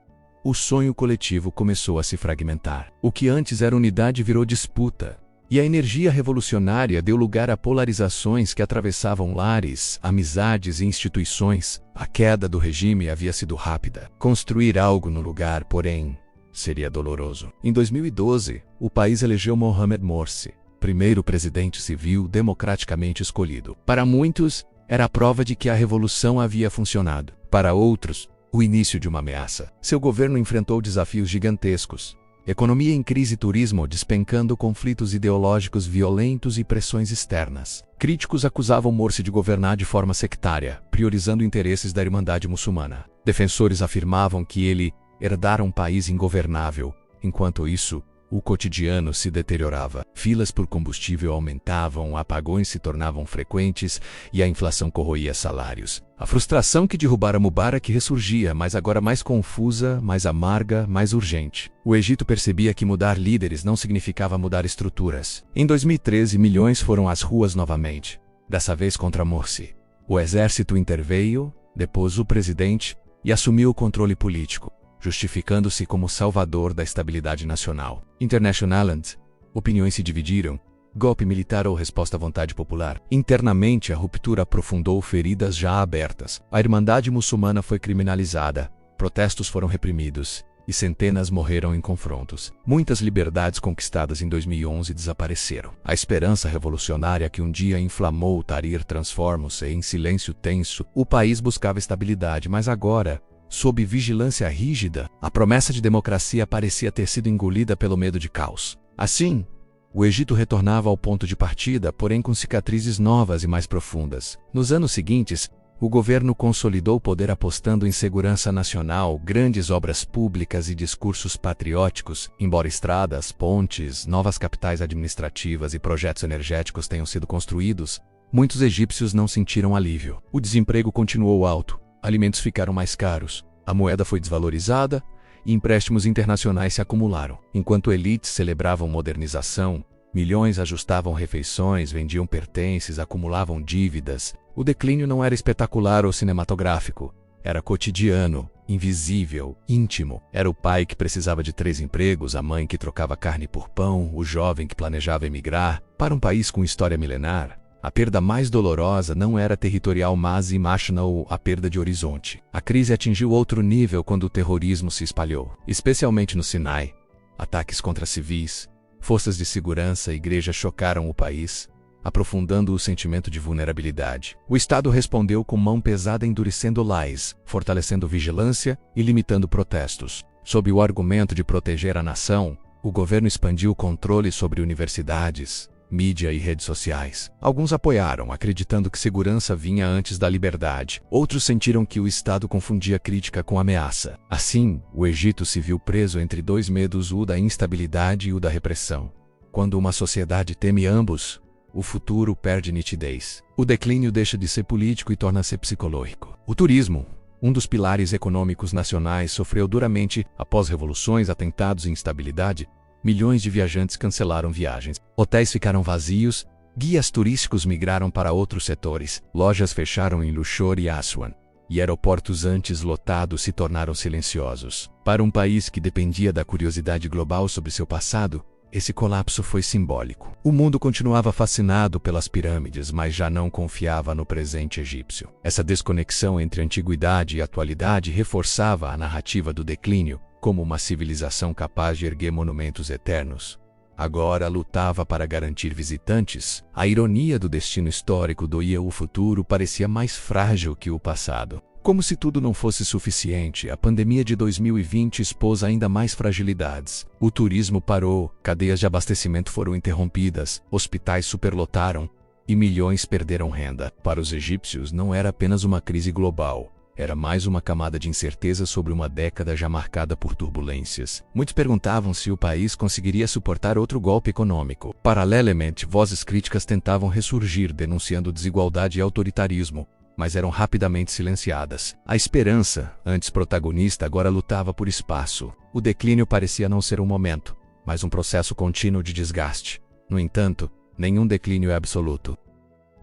O sonho coletivo começou a se fragmentar. O que antes era unidade virou disputa. E a energia revolucionária deu lugar a polarizações que atravessavam lares, amizades e instituições. A queda do regime havia sido rápida. Construir algo no lugar, porém, seria doloroso. Em 2012, o país elegeu Mohamed Morsi, primeiro presidente civil democraticamente escolhido. Para muitos, era a prova de que a revolução havia funcionado. Para outros, o início de uma ameaça. Seu governo enfrentou desafios gigantescos. Economia em crise, turismo despencando, conflitos ideológicos violentos e pressões externas. Críticos acusavam Morsi de governar de forma sectária, priorizando interesses da Irmandade Muçulmana. Defensores afirmavam que ele herdara um país ingovernável. Enquanto isso, o cotidiano se deteriorava. Filas por combustível aumentavam, apagões se tornavam frequentes e a inflação corroía salários. A frustração que derrubara Mubarak ressurgia, mas agora mais confusa, mais amarga, mais urgente. O Egito percebia que mudar líderes não significava mudar estruturas. Em 2013, milhões foram às ruas novamente, dessa vez contra Morsi. O exército interveio, depôs o presidente e assumiu o controle político, justificando-se como salvador da estabilidade nacional. Internationaland, opiniões se dividiram. Golpe militar ou resposta à vontade popular? Internamente, a ruptura aprofundou feridas já abertas. A Irmandade Muçulmana foi criminalizada, protestos foram reprimidos e centenas morreram em confrontos. Muitas liberdades conquistadas em 2011 desapareceram. A esperança revolucionária que um dia inflamou o Tahrir transformou-se em silêncio tenso. O país buscava estabilidade, mas agora, sob vigilância rígida, a promessa de democracia parecia ter sido engolida pelo medo de caos. Assim, o Egito retornava ao ponto de partida, porém com cicatrizes novas e mais profundas. Nos anos seguintes, o governo consolidou o poder apostando em segurança nacional, grandes obras públicas e discursos patrióticos. Embora estradas, pontes, novas capitais administrativas e projetos energéticos tenham sido construídos, muitos egípcios não sentiram alívio. O desemprego continuou alto. Alimentos ficaram mais caros, a moeda foi desvalorizada e empréstimos internacionais se acumularam. Enquanto elites celebravam modernização, milhões ajustavam refeições, vendiam pertences, acumulavam dívidas. O declínio não era espetacular ou cinematográfico, era cotidiano, invisível, íntimo. Era o pai que precisava de 3 empregos, a mãe que trocava carne por pão, o jovem que planejava emigrar. Para um país com história milenar, a perda mais dolorosa não era territorial, mas ou a perda de horizonte. A crise atingiu outro nível quando o terrorismo se espalhou, especialmente no Sinai. Ataques contra civis, forças de segurança e igreja chocaram o país, aprofundando o sentimento de vulnerabilidade. O Estado respondeu com mão pesada, endurecendo leis, fortalecendo vigilância e limitando protestos. Sob o argumento de proteger a nação, o governo expandiu o controle sobre universidades, mídia e redes sociais. Alguns apoiaram, acreditando que segurança vinha antes da liberdade. Outros sentiram que o Estado confundia crítica com ameaça. Assim, o Egito se viu preso entre 2 medos, o da instabilidade e o da repressão. Quando uma sociedade teme ambos, o futuro perde nitidez. O declínio deixa de ser político e torna-se psicológico. O turismo, um dos pilares econômicos nacionais, sofreu duramente após revoluções, atentados e instabilidade. Milhões de viajantes cancelaram viagens. Hotéis ficaram vazios, guias turísticos migraram para outros setores, lojas fecharam em Luxor e Aswan, e aeroportos antes lotados se tornaram silenciosos. Para um país que dependia da curiosidade global sobre seu passado, esse colapso foi simbólico. O mundo continuava fascinado pelas pirâmides, mas já não confiava no presente egípcio. Essa desconexão entre antiguidade e atualidade reforçava a narrativa do declínio, como uma civilização capaz de erguer monumentos eternos. Agora lutava para garantir visitantes. A ironia do destino histórico doía. O futuro parecia mais frágil que o passado. Como se tudo não fosse suficiente, a pandemia de 2020 expôs ainda mais fragilidades. O turismo parou, cadeias de abastecimento foram interrompidas, hospitais superlotaram e milhões perderam renda. Para os egípcios não era apenas uma crise global. Era mais uma camada de incerteza sobre uma década já marcada por turbulências. Muitos perguntavam se o país conseguiria suportar outro golpe econômico. Paralelamente, vozes críticas tentavam ressurgir, denunciando desigualdade e autoritarismo. mas eram rapidamente silenciadas. A esperança, antes protagonista, agora lutava por espaço. O declínio parecia não ser um momento, mas um processo contínuo de desgaste. No entanto, nenhum declínio é absoluto.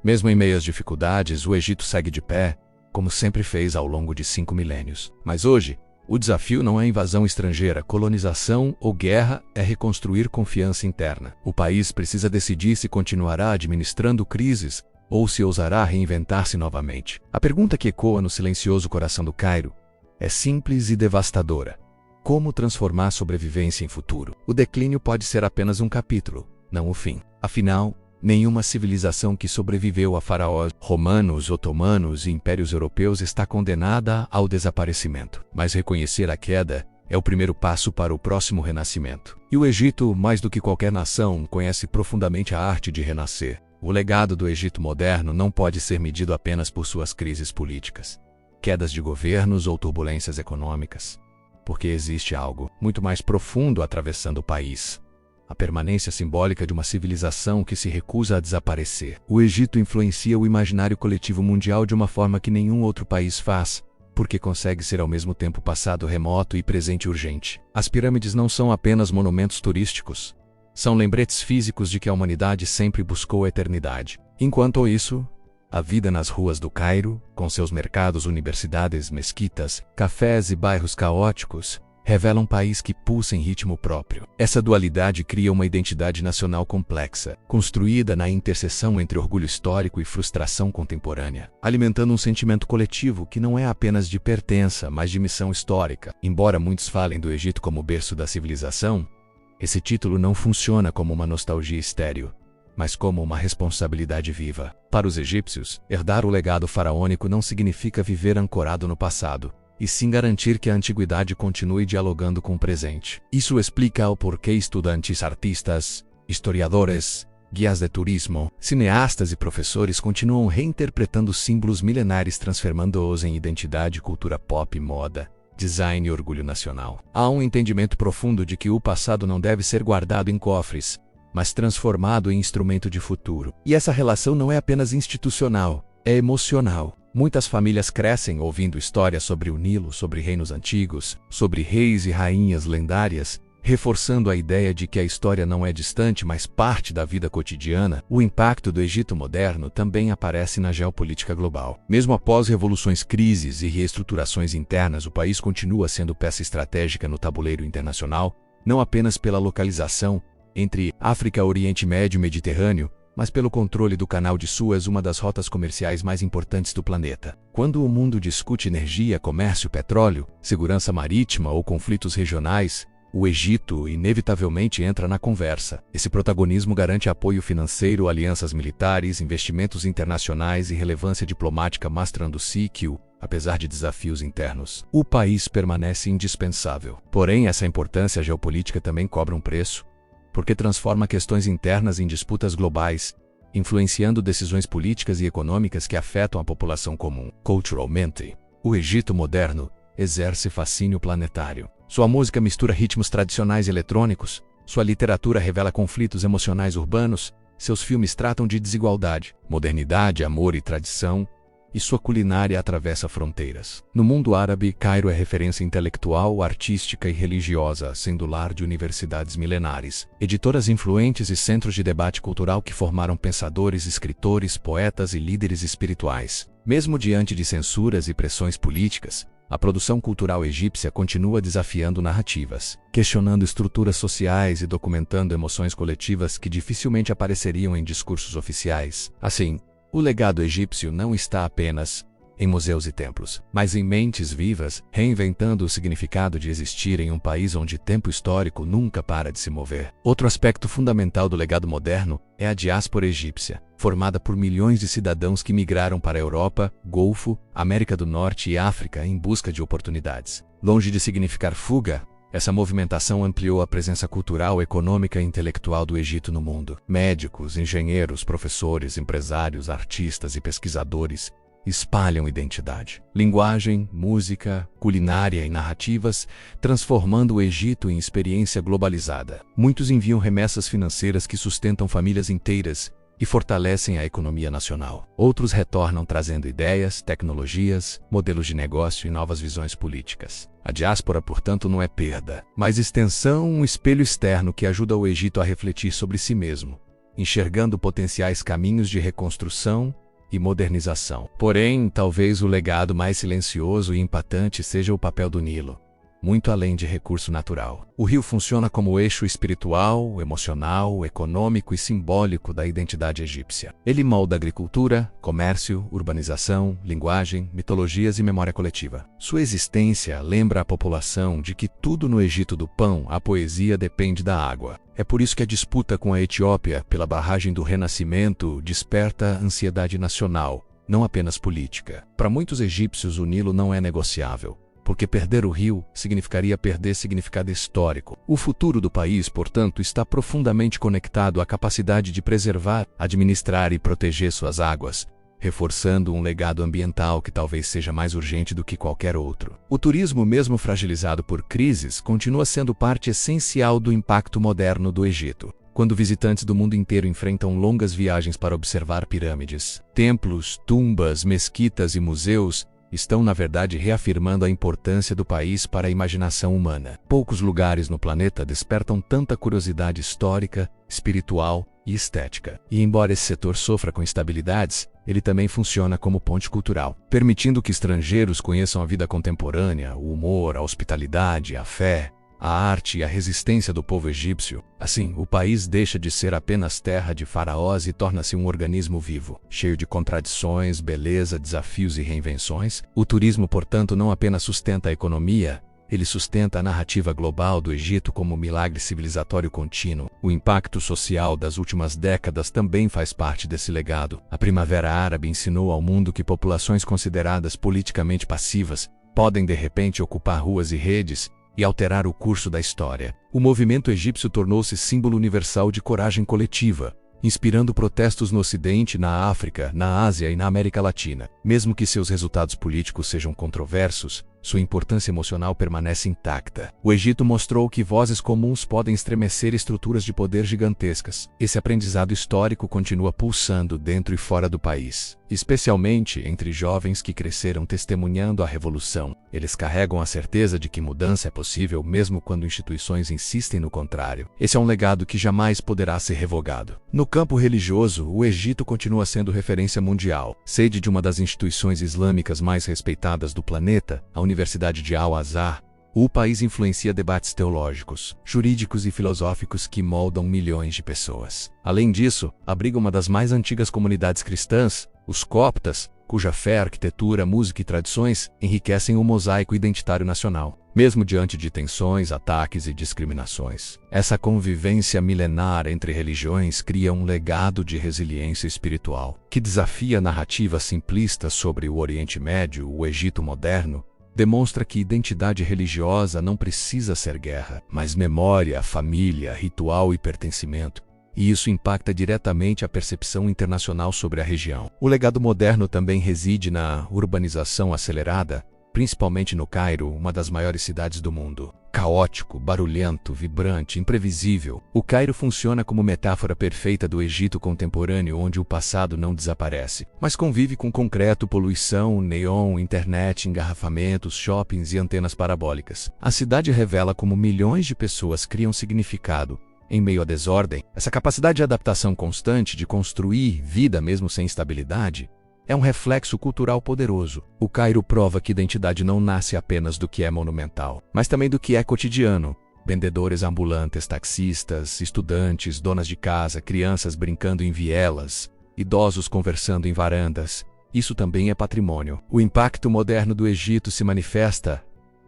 Mesmo em meio às dificuldades, o Egito segue de pé, como sempre fez ao longo de 5 milênios. Mas hoje, o desafio não é invasão estrangeira, colonização ou guerra, é reconstruir confiança interna. O país precisa decidir se continuará administrando crises ou se ousará reinventar-se novamente. A pergunta que ecoa no silencioso coração do Cairo é simples e devastadora. Como transformar sobrevivência em futuro? O declínio pode ser apenas um capítulo, não o fim. Afinal, nenhuma civilização que sobreviveu a faraós romanos, otomanos e impérios europeus está condenada ao desaparecimento. Mas reconhecer a queda é o primeiro passo para o próximo renascimento. E o Egito, mais do que qualquer nação, conhece profundamente a arte de renascer. O legado do Egito moderno não pode ser medido apenas por suas crises políticas, quedas de governos ou turbulências econômicas, porque existe algo muito mais profundo atravessando o país. A permanência simbólica de uma civilização que se recusa a desaparecer. O Egito influencia o imaginário coletivo mundial de uma forma que nenhum outro país faz, porque consegue ser ao mesmo tempo passado remoto e presente urgente. As pirâmides não são apenas monumentos turísticos. São lembretes físicos de que a humanidade sempre buscou a eternidade. Enquanto isso, a vida nas ruas do Cairo, com seus mercados, universidades, mesquitas, cafés e bairros caóticos, revela um país que pulsa em ritmo próprio. Essa dualidade cria uma identidade nacional complexa, construída na interseção entre orgulho histórico e frustração contemporânea, alimentando um sentimento coletivo que não é apenas de pertença, mas de missão histórica. Embora muitos falem do Egito como berço da civilização, esse título não funciona como uma nostalgia estéril, mas como uma responsabilidade viva. Para os egípcios, herdar o legado faraônico não significa viver ancorado no passado, e sim garantir que a antiguidade continue dialogando com o presente. Isso explica o porquê estudantes, artistas, historiadores, guias de turismo, cineastas e professores continuam reinterpretando símbolos milenares, transformando-os em identidade, cultura pop, moda, design e orgulho nacional. Há um entendimento profundo de que o passado não deve ser guardado em cofres, mas transformado em instrumento de futuro. E essa relação não é apenas institucional, é emocional. Muitas famílias crescem ouvindo histórias sobre o Nilo, sobre reinos antigos, sobre reis e rainhas lendárias, reforçando a ideia de que a história não é distante, mas parte da vida cotidiana. O impacto do Egito moderno também aparece na geopolítica global. Mesmo após revoluções, crises e reestruturações internas, o país continua sendo peça estratégica no tabuleiro internacional, não apenas pela localização entre África, Oriente Médio e Mediterrâneo, mas pelo controle do Canal de Suez, uma das rotas comerciais mais importantes do planeta. Quando o mundo discute energia, comércio, petróleo, segurança marítima ou conflitos regionais, o Egito inevitavelmente entra na conversa. Esse protagonismo garante apoio financeiro, alianças militares, investimentos internacionais e relevância diplomática, mostrando-se que, apesar de desafios internos, o país permanece indispensável. Porém, essa importância geopolítica também cobra um preço, porque transforma questões internas em disputas globais, influenciando decisões políticas e econômicas que afetam a população comum. Culturalmente, o Egito moderno exerce fascínio planetário. Sua música mistura ritmos tradicionais e eletrônicos, sua literatura revela conflitos emocionais urbanos, seus filmes tratam de desigualdade, modernidade, amor e tradição, e sua culinária atravessa fronteiras. No mundo árabe, Cairo é referência intelectual, artística e religiosa, sendo lar de universidades milenares, editoras influentes e centros de debate cultural que formaram pensadores, escritores, poetas e líderes espirituais. Mesmo diante de censuras e pressões políticas, a produção cultural egípcia continua desafiando narrativas, questionando estruturas sociais e documentando emoções coletivas que dificilmente apareceriam em discursos oficiais. Assim, o legado egípcio não está apenas em museus e templos, mas em mentes vivas, reinventando o significado de existir em um país onde o tempo histórico nunca para de se mover. Outro aspecto fundamental do legado moderno é a diáspora egípcia, formada por milhões de cidadãos que migraram para a Europa, Golfo, América do Norte e África em busca de oportunidades. Longe de significar fuga, essa movimentação ampliou a presença cultural, econômica e intelectual do Egito no mundo. Médicos, engenheiros, professores, empresários, artistas e pesquisadores espalham identidade, linguagem, música, culinária e narrativas, transformando o Egito em experiência globalizada. Muitos enviam remessas financeiras que sustentam famílias inteiras, e fortalecem a economia nacional. Outros retornam trazendo ideias, tecnologias, modelos de negócio e novas visões políticas. A diáspora, portanto, não é perda, mas extensão, um espelho externo que ajuda o Egito a refletir sobre si mesmo, enxergando potenciais caminhos de reconstrução e modernização. Porém, talvez o legado mais silencioso e impactante seja o papel do Nilo, muito além de recurso natural. O rio funciona como eixo espiritual, emocional, econômico e simbólico da identidade egípcia. Ele molda agricultura, comércio, urbanização, linguagem, mitologias e memória coletiva. Sua existência lembra a população de que tudo no Egito do pão, a poesia, depende da água. É por isso que a disputa com a Etiópia pela barragem do Renascimento desperta ansiedade nacional, não apenas política. Para muitos egípcios, o Nilo não é negociável, porque perder o rio significaria perder significado histórico. O futuro do país, portanto, está profundamente conectado à capacidade de preservar, administrar e proteger suas águas, reforçando um legado ambiental que talvez seja mais urgente do que qualquer outro. O turismo, mesmo fragilizado por crises, continua sendo parte essencial do impacto moderno do Egito. Quando visitantes do mundo inteiro enfrentam longas viagens para observar pirâmides, templos, tumbas, mesquitas e museus, estão, na verdade, reafirmando a importância do país para a imaginação humana. Poucos lugares no planeta despertam tanta curiosidade histórica, espiritual e estética. E embora esse setor sofra com instabilidades, ele também funciona como ponte cultural, permitindo que estrangeiros conheçam a vida contemporânea, o humor, a hospitalidade, a fé, a arte e a resistência do povo egípcio. Assim, o país deixa de ser apenas terra de faraós e torna-se um organismo vivo, cheio de contradições, beleza, desafios e reinvenções. O turismo, portanto, não apenas sustenta a economia, ele sustenta a narrativa global do Egito como milagre civilizatório contínuo. O impacto social das últimas décadas também faz parte desse legado. A Primavera Árabe ensinou ao mundo que populações consideradas politicamente passivas podem de repente ocupar ruas e redes e alterar o curso da história. O movimento egípcio tornou-se símbolo universal de coragem coletiva, inspirando protestos no Ocidente, na África, na Ásia e na América Latina. Mesmo que seus resultados políticos sejam controversos, sua importância emocional permanece intacta. O Egito mostrou que vozes comuns podem estremecer estruturas de poder gigantescas. Esse aprendizado histórico continua pulsando dentro e fora do país, especialmente entre jovens que cresceram testemunhando a revolução. Eles carregam a certeza de que mudança é possível mesmo quando instituições insistem no contrário. Esse é um legado que jamais poderá ser revogado. No campo religioso, o Egito continua sendo referência mundial. Sede de uma das instituições islâmicas mais respeitadas do planeta, a Universidade de Al-Azhar, o país influencia debates teológicos, jurídicos e filosóficos que moldam milhões de pessoas. Além disso, abriga uma das mais antigas comunidades cristãs, os coptas, cuja fé, arquitetura, música e tradições enriquecem o mosaico identitário nacional, mesmo diante de tensões, ataques e discriminações. Essa convivência milenar entre religiões cria um legado de resiliência espiritual, que desafia a narrativa simplista sobre o Oriente Médio, o Egito moderno, demonstra que identidade religiosa não precisa ser guerra, mas memória, família, ritual e pertencimento. E isso impacta diretamente a percepção internacional sobre a região. O legado moderno também reside na urbanização acelerada, principalmente no Cairo, uma das maiores cidades do mundo. Caótico, barulhento, vibrante, imprevisível, o Cairo funciona como metáfora perfeita do Egito contemporâneo, onde o passado não desaparece, mas convive com concreto, poluição, neon, internet, engarrafamentos, shoppings e antenas parabólicas. A cidade revela como milhões de pessoas criam significado em meio à desordem. Essa capacidade de adaptação constante, de construir vida mesmo sem estabilidade, é um reflexo cultural poderoso. O Cairo prova que identidade não nasce apenas do que é monumental, mas também do que é cotidiano. Vendedores ambulantes, taxistas, estudantes, donas de casa, crianças brincando em vielas, idosos conversando em varandas. Isso também é patrimônio. O impacto moderno do Egito se manifesta,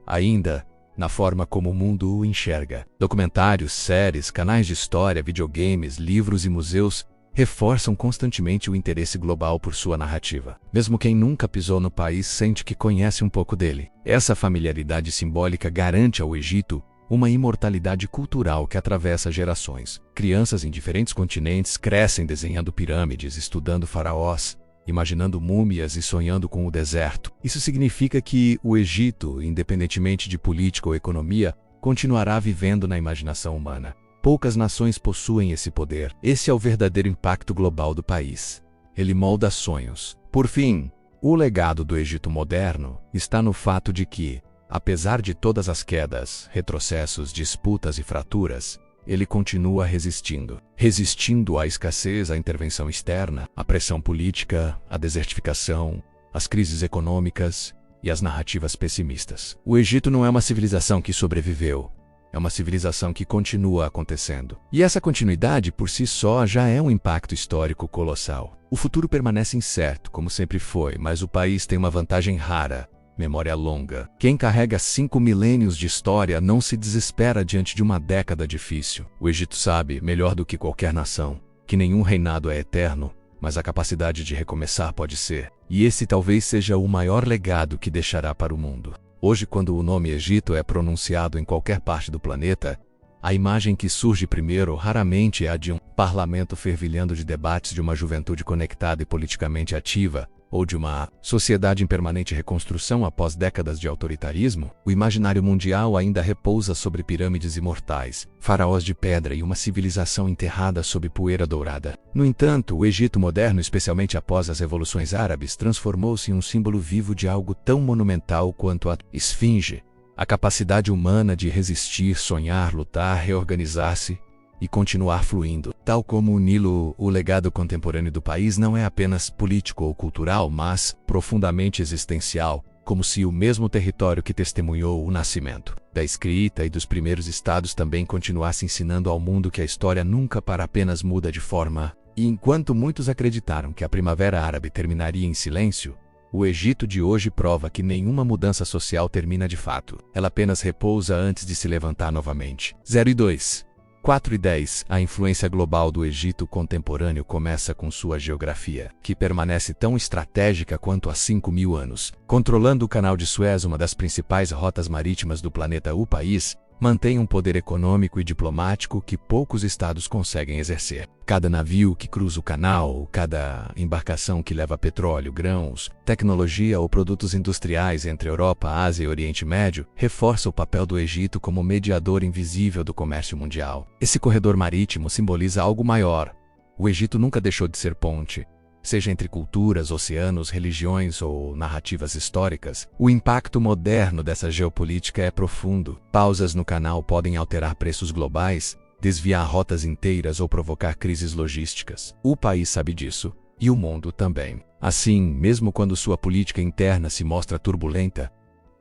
ainda, na forma como o mundo o enxerga. Documentários, séries, canais de história, videogames, livros e museus reforçam constantemente o interesse global por sua narrativa. Mesmo quem nunca pisou no país sente que conhece um pouco dele. Essa familiaridade simbólica garante ao Egito uma imortalidade cultural que atravessa gerações. Crianças em diferentes continentes crescem desenhando pirâmides, estudando faraós, imaginando múmias e sonhando com o deserto. Isso significa que o Egito, independentemente de política ou economia, continuará vivendo na imaginação humana. Poucas nações possuem esse poder. Esse é o verdadeiro impacto global do país. Ele molda sonhos. Por fim, o legado do Egito moderno está no fato de que, apesar de todas as quedas, retrocessos, disputas e fraturas, ele continua resistindo. Resistindo à escassez, à intervenção externa, à pressão política, à desertificação, às crises econômicas e às narrativas pessimistas. O Egito não é uma civilização que sobreviveu. É uma civilização que continua acontecendo. E essa continuidade, por si só, já é um impacto histórico colossal. O futuro permanece incerto, como sempre foi, mas o país tem uma vantagem rara: memória longa. Quem carrega 5 milênios de história não se desespera diante de uma década difícil. O Egito sabe, melhor do que qualquer nação, que nenhum reinado é eterno, mas a capacidade de recomeçar pode ser. E esse talvez seja o maior legado que deixará para o mundo. Hoje, quando o nome Egito é pronunciado em qualquer parte do planeta, a imagem que surge primeiro raramente é a de um parlamento fervilhando de debates, de uma juventude conectada e politicamente ativa, ou de uma sociedade em permanente reconstrução após décadas de autoritarismo. O imaginário mundial ainda repousa sobre pirâmides imortais, faraós de pedra e uma civilização enterrada sob poeira dourada. No entanto, o Egito moderno, especialmente após as revoluções árabes, transformou-se em um símbolo vivo de algo tão monumental quanto a esfinge, a capacidade humana de resistir, sonhar, lutar, reorganizar-se e continuar fluindo. Tal como o Nilo, o legado contemporâneo do país não é apenas político ou cultural, mas profundamente existencial, como se o mesmo território que testemunhou o nascimento da escrita e dos primeiros estados também continuasse ensinando ao mundo que a história nunca para, apenas muda de forma. E enquanto muitos acreditaram que a Primavera Árabe terminaria em silêncio, o Egito de hoje prova que nenhuma mudança social termina de fato. Ela apenas repousa antes de se levantar novamente. 0 e 2. 4 e 10. A influência global do Egito contemporâneo começa com sua geografia, que permanece tão estratégica quanto há 5.000 anos. Controlando o Canal de Suez, uma das principais rotas marítimas do planeta, o país mantém um poder econômico e diplomático que poucos estados conseguem exercer. Cada navio que cruza o canal, cada embarcação que leva petróleo, grãos, tecnologia ou produtos industriais entre Europa, Ásia e Oriente Médio, reforça o papel do Egito como mediador invisível do comércio mundial. Esse corredor marítimo simboliza algo maior. O Egito nunca deixou de ser ponte. Seja entre culturas, oceanos, religiões ou narrativas históricas, o impacto moderno dessa geopolítica é profundo. Pausas no canal podem alterar preços globais, desviar rotas inteiras ou provocar crises logísticas. O país sabe disso, e o mundo também. Assim, mesmo quando sua política interna se mostra turbulenta,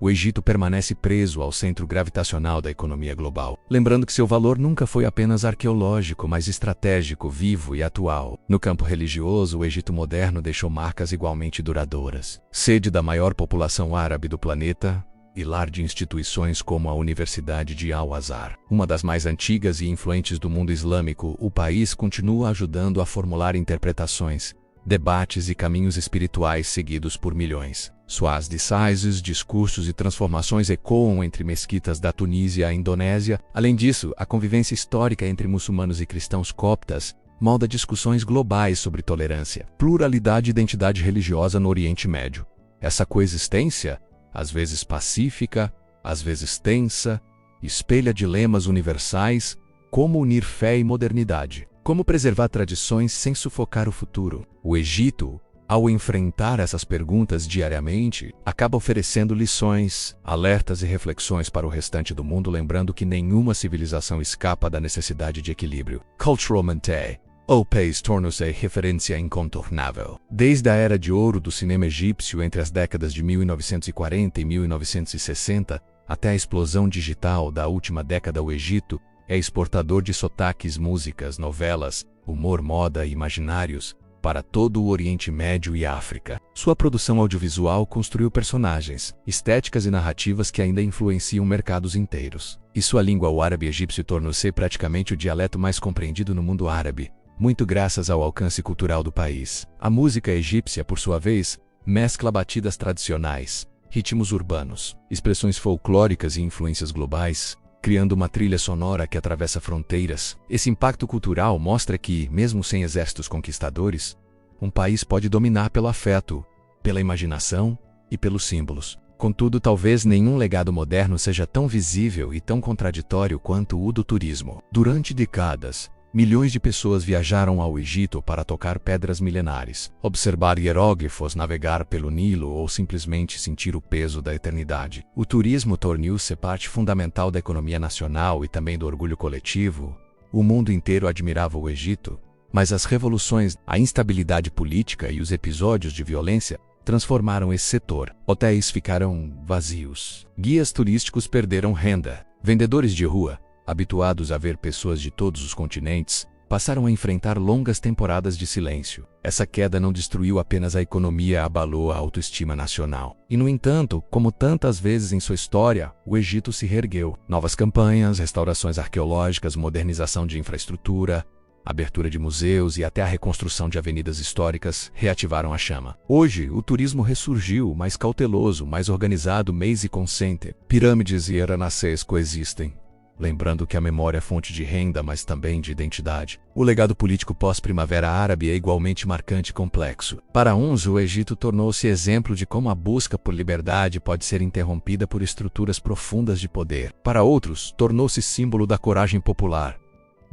o Egito permanece preso ao centro gravitacional da economia global, lembrando que seu valor nunca foi apenas arqueológico, mas estratégico, vivo e atual. No campo religioso, o Egito moderno deixou marcas igualmente duradouras. Sede da maior população árabe do planeta e lar de instituições como a Universidade de Al-Azhar, uma das mais antigas e influentes do mundo islâmico, o país continua ajudando a formular interpretações, debates e caminhos espirituais seguidos por milhões. Suas discursos, discursos e transformações ecoam entre mesquitas da Tunísia à Indonésia. Além disso, a convivência histórica entre muçulmanos e cristãos coptas molda discussões globais sobre tolerância, pluralidade e identidade religiosa no Oriente Médio. Essa coexistência, às vezes pacífica, às vezes tensa, espelha dilemas universais: como unir fé e modernidade, como preservar tradições sem sufocar o futuro. O Egito, ao enfrentar essas perguntas diariamente, acaba oferecendo lições, alertas e reflexões para o restante do mundo, lembrando que nenhuma civilização escapa da necessidade de equilíbrio. Culturalmente, o país tornou-se referência incontornável. Desde a era de ouro do cinema egípcio entre as décadas de 1940 e 1960, até a explosão digital da última década, o Egito é exportador de sotaques, músicas, novelas, humor, moda e imaginários para todo o Oriente Médio e África. Sua produção audiovisual construiu personagens, estéticas e narrativas que ainda influenciam mercados inteiros. E sua língua, o árabe egípcio, tornou-se praticamente o dialeto mais compreendido no mundo árabe, muito graças ao alcance cultural do país. A música egípcia, por sua vez, mescla batidas tradicionais, ritmos urbanos, expressões folclóricas e influências globais, criando uma trilha sonora que atravessa fronteiras. Esse impacto cultural mostra que, mesmo sem exércitos conquistadores, um país pode dominar pelo afeto, pela imaginação e pelos símbolos. Contudo, talvez nenhum legado moderno seja tão visível e tão contraditório quanto o do turismo. Durante décadas, milhões de pessoas viajaram ao Egito para tocar pedras milenares, observar hieróglifos, navegar pelo Nilo ou simplesmente sentir o peso da eternidade. O turismo tornou-se parte fundamental da economia nacional e também do orgulho coletivo. O mundo inteiro admirava o Egito, mas as revoluções, a instabilidade política e os episódios de violência transformaram esse setor. Hotéis ficaram vazios. Guias turísticos perderam renda. Vendedores de rua, habituados a ver pessoas de todos os continentes, passaram a enfrentar longas temporadas de silêncio. Essa queda não destruiu apenas a economia, abalou a autoestima nacional. E, no entanto, como tantas vezes em sua história, o Egito se reergueu. Novas campanhas, restaurações arqueológicas, modernização de infraestrutura, abertura de museus e até a reconstrução de avenidas históricas reativaram a chama. Hoje, o turismo ressurgiu, mais cauteloso, mais organizado, mais consciente. Pirâmides e Ramsés coexistem, lembrando que a memória é fonte de renda, mas também de identidade. O legado político pós-Primavera Árabe é igualmente marcante e complexo. Para uns, o Egito tornou-se exemplo de como a busca por liberdade pode ser interrompida por estruturas profundas de poder. Para outros, tornou-se símbolo da coragem popular,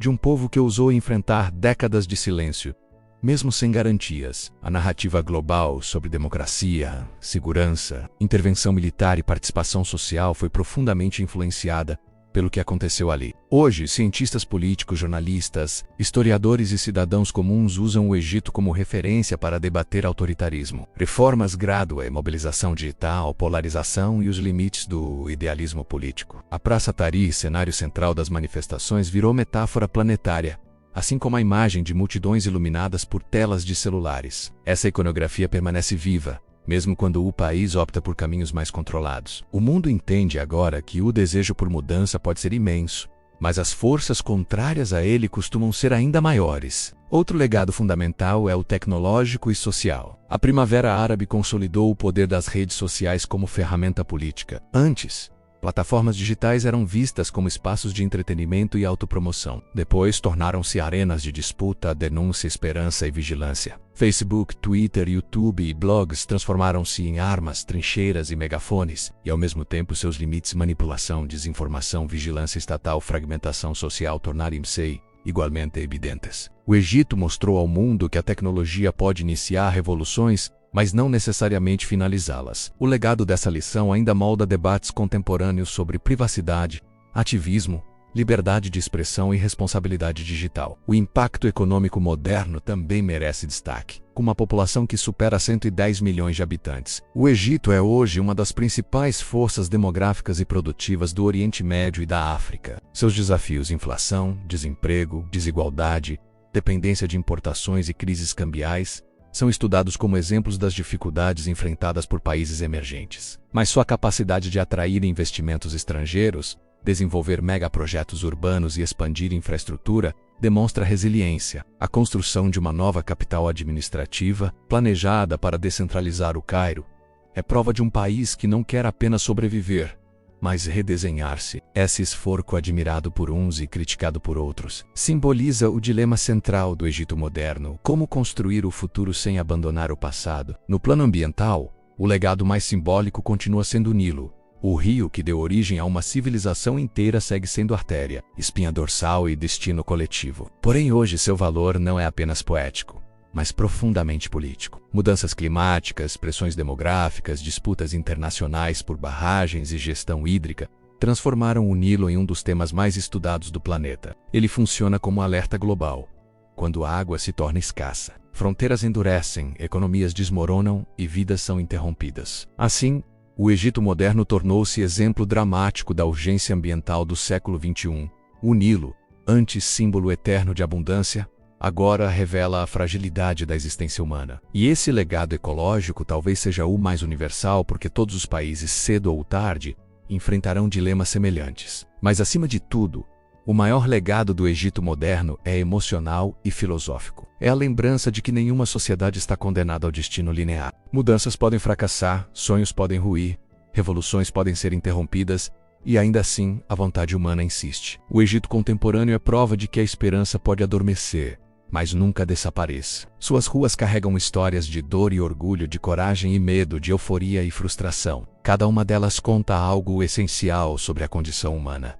de um povo que ousou enfrentar décadas de silêncio, mesmo sem garantias. A narrativa global sobre democracia, segurança, intervenção militar e participação social foi profundamente influenciada pelo que aconteceu ali. Hoje, cientistas políticos, jornalistas, historiadores e cidadãos comuns usam o Egito como referência para debater autoritarismo, reformas graduais, mobilização digital, polarização e os limites do idealismo político. A Praça Tahrir, cenário central das manifestações, virou metáfora planetária, assim como a imagem de multidões iluminadas por telas de celulares. Essa iconografia permanece viva, mesmo quando o país opta por caminhos mais controlados. O mundo entende agora que o desejo por mudança pode ser imenso, mas as forças contrárias a ele costumam ser ainda maiores. Outro legado fundamental é o tecnológico e social. A Primavera Árabe consolidou o poder das redes sociais como ferramenta política. Antes, plataformas digitais eram vistas como espaços de entretenimento e autopromoção. Depois, tornaram-se arenas de disputa, denúncia, esperança e vigilância. Facebook, Twitter, YouTube e blogs transformaram-se em armas, trincheiras e megafones, e ao mesmo tempo seus limites manipulação, desinformação, vigilância estatal, fragmentação social tornaram-se igualmente evidentes. O Egito mostrou ao mundo que a tecnologia pode iniciar revoluções, mas não necessariamente finalizá-las. O legado dessa lição ainda molda debates contemporâneos sobre privacidade, ativismo, liberdade de expressão e responsabilidade digital. O impacto econômico moderno também merece destaque. Com uma população que supera 110 milhões de habitantes, o Egito é hoje uma das principais forças demográficas e produtivas do Oriente Médio e da África. Seus desafios: inflação, desemprego, desigualdade, dependência de importações e crises cambiais, são estudados como exemplos das dificuldades enfrentadas por países emergentes. Mas sua capacidade de atrair investimentos estrangeiros, desenvolver megaprojetos urbanos e expandir infraestrutura demonstra resiliência. A construção de uma nova capital administrativa, planejada para descentralizar o Cairo, é prova de um país que não quer apenas sobreviver, mas redesenhar-se. Esse esforço, admirado por uns e criticado por outros, simboliza o dilema central do Egito moderno: como construir o futuro sem abandonar o passado. No plano ambiental, o legado mais simbólico continua sendo o Nilo. O rio que deu origem a uma civilização inteira segue sendo artéria, espinha dorsal e destino coletivo. Porém, hoje seu valor não é apenas poético, mas profundamente político. Mudanças climáticas, pressões demográficas, disputas internacionais por barragens e gestão hídrica transformaram o Nilo em um dos temas mais estudados do planeta. Ele funciona como um alerta global. Quando a água se torna escassa, fronteiras endurecem, economias desmoronam e vidas são interrompidas. Assim, o Egito moderno tornou-se exemplo dramático da urgência ambiental do século XXI. O Nilo, antes símbolo eterno de abundância, agora revela a fragilidade da existência humana. E esse legado ecológico talvez seja o mais universal, porque todos os países, cedo ou tarde, enfrentarão dilemas semelhantes. Mas, acima de tudo, o maior legado do Egito moderno é emocional e filosófico. É a lembrança de que nenhuma sociedade está condenada ao destino linear. Mudanças podem fracassar, sonhos podem ruir, revoluções podem ser interrompidas, e ainda assim a vontade humana insiste. O Egito contemporâneo é prova de que a esperança pode adormecer, mas nunca desapareça. Suas ruas carregam histórias de dor e orgulho, de coragem e medo, de euforia e frustração. Cada uma delas conta algo essencial sobre a condição humana.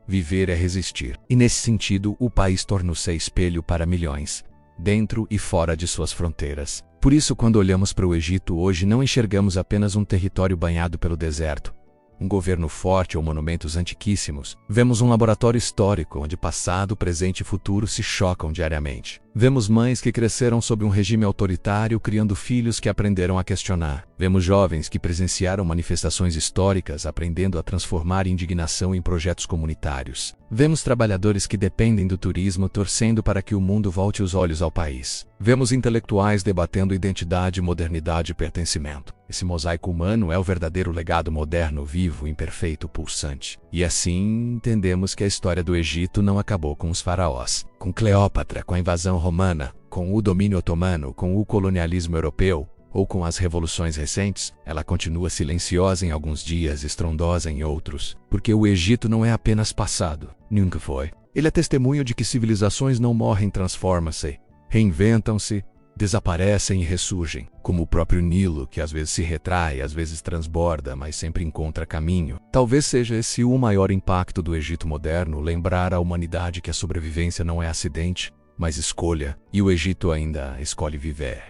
Viver é resistir. E nesse sentido, o país tornou-se espelho para milhões, dentro e fora de suas fronteiras. Por isso, quando olhamos para o Egito hoje, não enxergamos apenas um território banhado pelo deserto, um governo forte ou monumentos antiquíssimos. Vemos um laboratório histórico onde passado, presente e futuro se chocam diariamente. Vemos mães que cresceram sob um regime autoritário, criando filhos que aprenderam a questionar. Vemos jovens que presenciaram manifestações históricas, aprendendo a transformar indignação em projetos comunitários. Vemos trabalhadores que dependem do turismo, torcendo para que o mundo volte os olhos ao país. Vemos intelectuais debatendo identidade, modernidade e pertencimento. Esse mosaico humano é o verdadeiro legado moderno, vivo, imperfeito, pulsante. E assim, entendemos que a história do Egito não acabou com os faraós, com Cleópatra, com a invasão romana, com o domínio otomano, com o colonialismo europeu, ou com as revoluções recentes. Ela continua silenciosa em alguns dias, estrondosa em outros, porque o Egito não é apenas passado, nunca foi. Ele é testemunho de que civilizações não morrem, transformam-se, reinventam-se, desaparecem e ressurgem, como o próprio Nilo, que às vezes se retrai, às vezes transborda, mas sempre encontra caminho. Talvez seja esse o maior impacto do Egito moderno, lembrar à humanidade que a sobrevivência não é acidente, mas escolha, e o Egito ainda escolhe viver.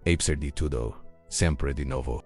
Ipser de tudo, sempre de novo.